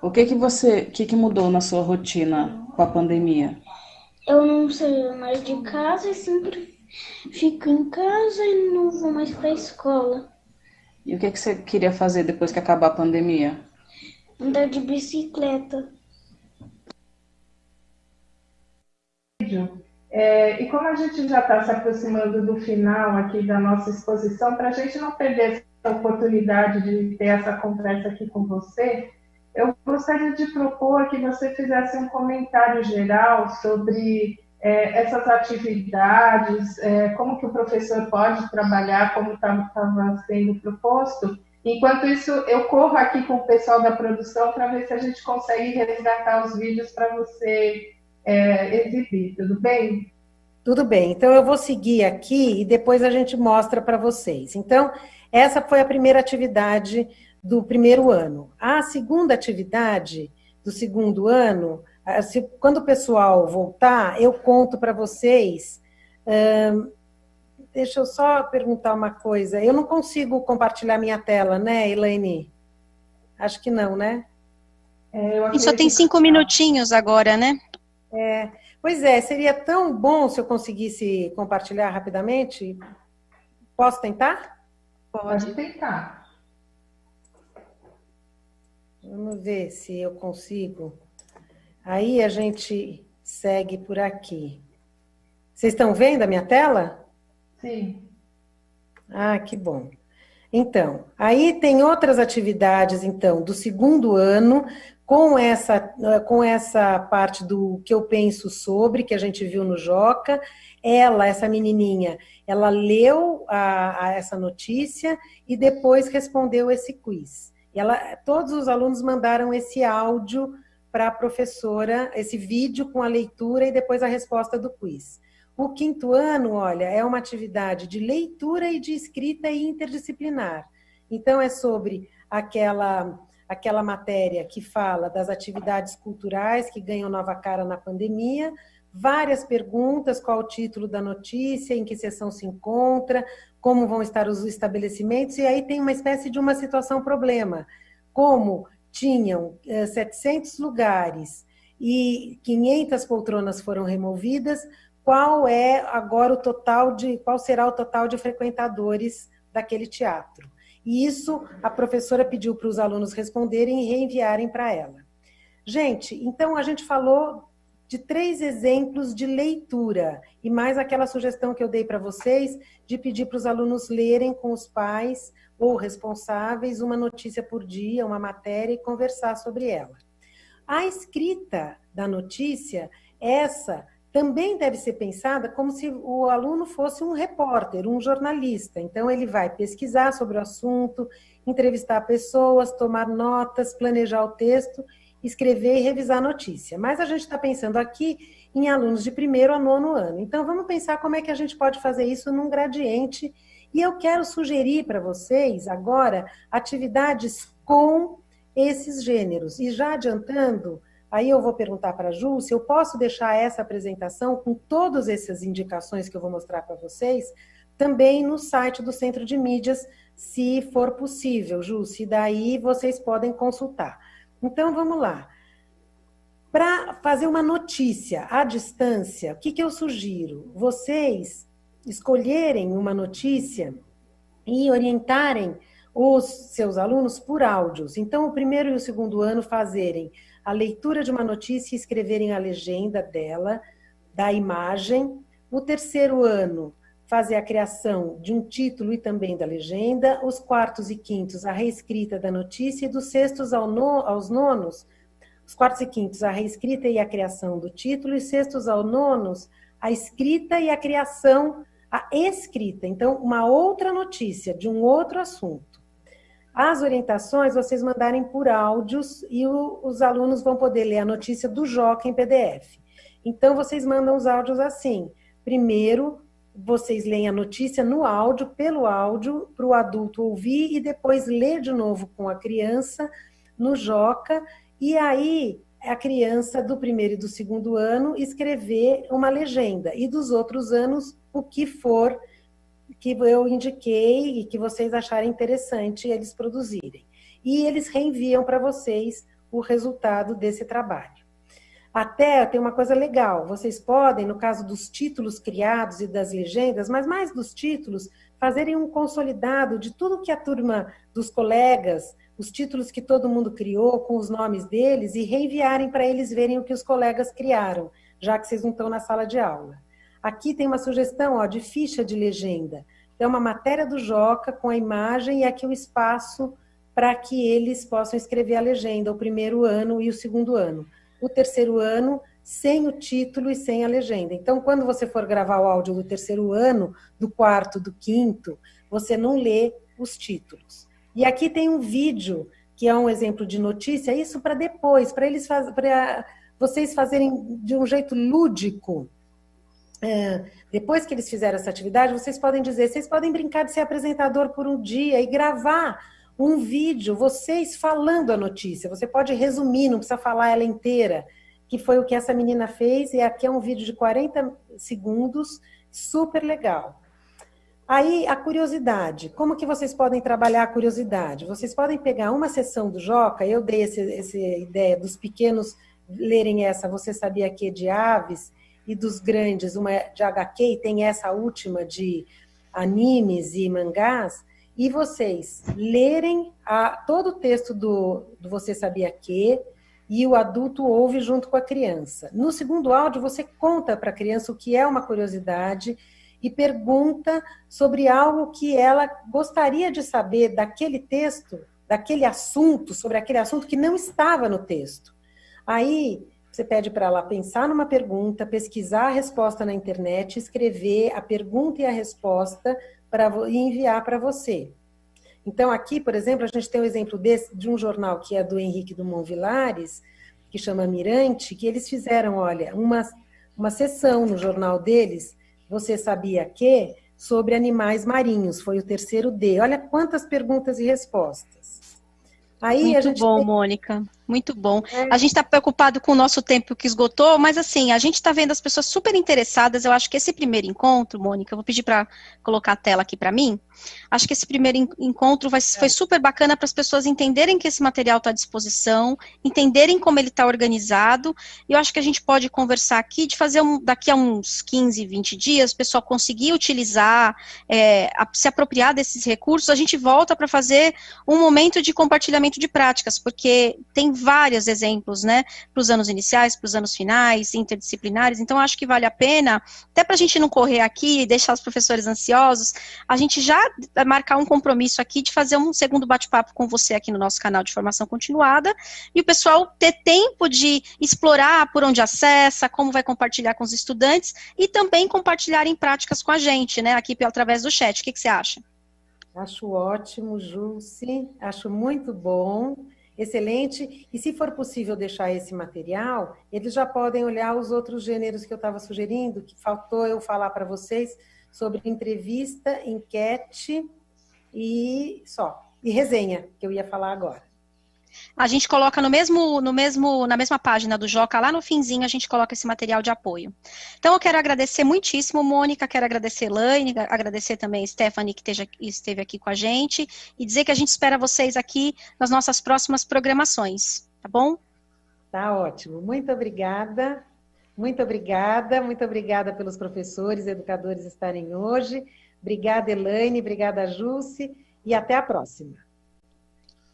O que mudou na sua rotina com a pandemia? Eu não saio mais de casa e sempre fico em casa e não vou mais para a escola. E o que você queria fazer depois que acabar a pandemia? Andar de bicicleta. E como a gente já está se aproximando do final aqui da nossa exposição, para a gente não perder essa oportunidade de ter essa conversa aqui com você, eu gostaria de propor que você fizesse um comentário geral sobre essas atividades, como que o professor pode trabalhar, como estava sendo proposto. Enquanto isso, eu corro aqui com o pessoal da produção para ver se a gente consegue resgatar os vídeos para você exibir, tudo bem? Tudo bem, então eu vou seguir aqui e depois a gente mostra para vocês. Então, essa foi a primeira atividade do primeiro ano. A segunda atividade do segundo ano, quando o pessoal voltar, eu conto para vocês. Deixa eu só perguntar uma coisa. Eu não consigo compartilhar minha tela, né, Elaine? Acho que não, né? E só tem 5 minutinhos agora, né? Pois é, seria tão bom se eu conseguisse compartilhar rapidamente. Posso tentar? Pode tentar. Vamos ver se eu consigo. Aí a gente segue por aqui. Vocês estão vendo a minha tela? Sim. Ah, que bom. Então, aí tem outras atividades, então, do segundo ano, com essa parte do que eu penso sobre, que a gente viu no Joca. Essa menininha, ela leu essa notícia e depois respondeu esse quiz. Todos os alunos mandaram esse áudio para a professora, esse vídeo com a leitura e depois a resposta do quiz. O quinto ano, olha, é uma atividade de leitura e de escrita interdisciplinar. Então, é sobre aquela matéria que fala das atividades culturais que ganham nova cara na pandemia, várias perguntas, qual o título da notícia, em que seção se encontra, como vão estar os estabelecimentos, e aí tem uma espécie de uma situação-problema, como tinham 700 lugares e 500 poltronas foram removidas, qual será o total de frequentadores daquele teatro? E isso a professora pediu para os alunos responderem e reenviarem para ela. Gente, então a gente falou de 3 exemplos de leitura, e mais aquela sugestão que eu dei para vocês, de pedir para os alunos lerem com os pais ou responsáveis uma notícia por dia, uma matéria, e conversar sobre ela. A escrita da notícia, essa também deve ser pensada como se o aluno fosse um repórter, um jornalista. Então, ele vai pesquisar sobre o assunto, entrevistar pessoas, tomar notas, planejar o texto, escrever e revisar a notícia. Mas a gente está pensando aqui em alunos de 1º a 9º ano. Então, vamos pensar como é que a gente pode fazer isso num gradiente. E eu quero sugerir para vocês, agora, atividades com esses gêneros. E já adiantando, aí eu vou perguntar para a Ju, se eu posso deixar essa apresentação com todas essas indicações que eu vou mostrar para vocês, também no site do Centro de Mídias, se for possível, Ju, se daí vocês podem consultar. Então, vamos lá. Para fazer uma notícia à distância, o que eu sugiro? Vocês escolherem uma notícia e orientarem os seus alunos por áudios. Então, o 1º e o 2º ano fazerem a leitura de uma notícia e escreverem a legenda dela, da imagem. O 3º ano, fazer a criação de um título e também da legenda. Os 4º e 5º, a reescrita da notícia. E dos 6º aos 9º, os 4º e 5º, a reescrita e a criação do título. E 6º aos 9º, a escrita e a criação, a escrita. Então, uma outra notícia de um outro assunto. As orientações vocês mandarem por áudios e os alunos vão poder ler a notícia do Joca em PDF. Então, vocês mandam os áudios assim. Primeiro, vocês leem a notícia no áudio, pelo áudio, para o adulto ouvir e depois ler de novo com a criança no Joca. E aí, a criança do 1º e do 2º ano escrever uma legenda. E dos outros anos, o que for que eu indiquei e que vocês acharem interessante eles produzirem. E eles reenviam para vocês o resultado desse trabalho. Até tem uma coisa legal, vocês podem, no caso dos títulos criados e das legendas, mas mais dos títulos, fazerem um consolidado de tudo que a turma dos colegas, os títulos que todo mundo criou, com os nomes deles, e reenviarem para eles verem o que os colegas criaram, já que vocês não estão na sala de aula. Aqui tem uma sugestão de ficha de legenda. É uma matéria do Joca com a imagem e aqui o espaço para que eles possam escrever a legenda, o 1º ano e o 2º ano. O 3º ano, sem o título e sem a legenda. Então, quando você for gravar o áudio do 3º ano, do 4º, do 5º, você não lê os títulos. E aqui tem um vídeo, que é um exemplo de notícia, isso para depois, para vocês fazerem de um jeito lúdico. Depois que eles fizeram essa atividade, vocês podem dizer, vocês podem brincar de ser apresentador por um dia e gravar um vídeo, vocês falando a notícia. Você pode resumir, não precisa falar ela inteira, que foi o que essa menina fez, e aqui é um vídeo de 40 segundos, super legal. Aí, a curiosidade. Como que vocês podem trabalhar a curiosidade? Vocês podem pegar uma sessão do Joca, eu dei essa ideia dos pequenos lerem essa Você Sabia Que de Aves, e dos grandes, uma de HQ, e tem essa última de animes e mangás, e vocês lerem todo o texto do Você Sabia Que, e o adulto ouve junto com a criança. No 2º áudio, você conta para a criança o que é uma curiosidade e pergunta sobre algo que ela gostaria de saber daquele texto daquele assunto, sobre aquele assunto que não estava no texto. Aí você pede para ela pensar numa pergunta, pesquisar a resposta na internet, escrever a pergunta e a resposta e enviar para você. Então, aqui, por exemplo, a gente tem um exemplo de um jornal que é do Henrique Dumont Vilares, que chama Mirante, que eles fizeram, olha, uma sessão no jornal deles, Você Sabia Que? Sobre animais marinhos, foi o 3º D. Olha quantas perguntas e respostas. Aí Muito a gente bom, Mônica. Muito bom. A gente está preocupado com o nosso tempo que esgotou, mas assim, a gente está vendo as pessoas super interessadas. Eu acho que esse primeiro encontro, Mônica, eu vou pedir para colocar a tela aqui para mim. Acho que esse primeiro encontro foi super bacana para as pessoas entenderem que esse material está à disposição, entenderem como ele está organizado. E eu acho que a gente pode conversar aqui de fazer daqui a uns 15, 20 dias, o pessoal conseguir utilizar, se apropriar desses recursos. A gente volta para fazer um momento de compartilhamento de práticas, porque tem vários exemplos, né, para os anos iniciais, para os anos finais, interdisciplinares. Então, acho que vale a pena, até para a gente não correr aqui e deixar os professores ansiosos, a gente já marcar um compromisso aqui de fazer um segundo bate-papo com você aqui no nosso canal de formação continuada, e o pessoal ter tempo de explorar por onde acessa, como vai compartilhar com os estudantes, e também compartilhar em práticas com a gente, né, aqui através do chat. O que você acha? Acho ótimo, Jussi, acho muito bom, excelente. E se for possível deixar esse material, eles já podem olhar os outros gêneros que eu estava sugerindo, que faltou eu falar para vocês sobre entrevista, enquete e resenha, que eu ia falar agora. A gente coloca na mesma página do Joca, lá no finzinho, a gente coloca esse material de apoio. Então, eu quero agradecer muitíssimo, Mônica, quero agradecer Elaine, agradecer também a Stephanie, que esteve aqui com a gente, e dizer que a gente espera vocês aqui nas nossas próximas programações, tá bom? Tá ótimo, muito obrigada. Muito obrigada, pelos professores e educadores estarem hoje. Obrigada, Elaine, obrigada, Jussi, e até a próxima.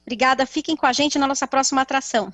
Obrigada, fiquem com a gente na nossa próxima atração.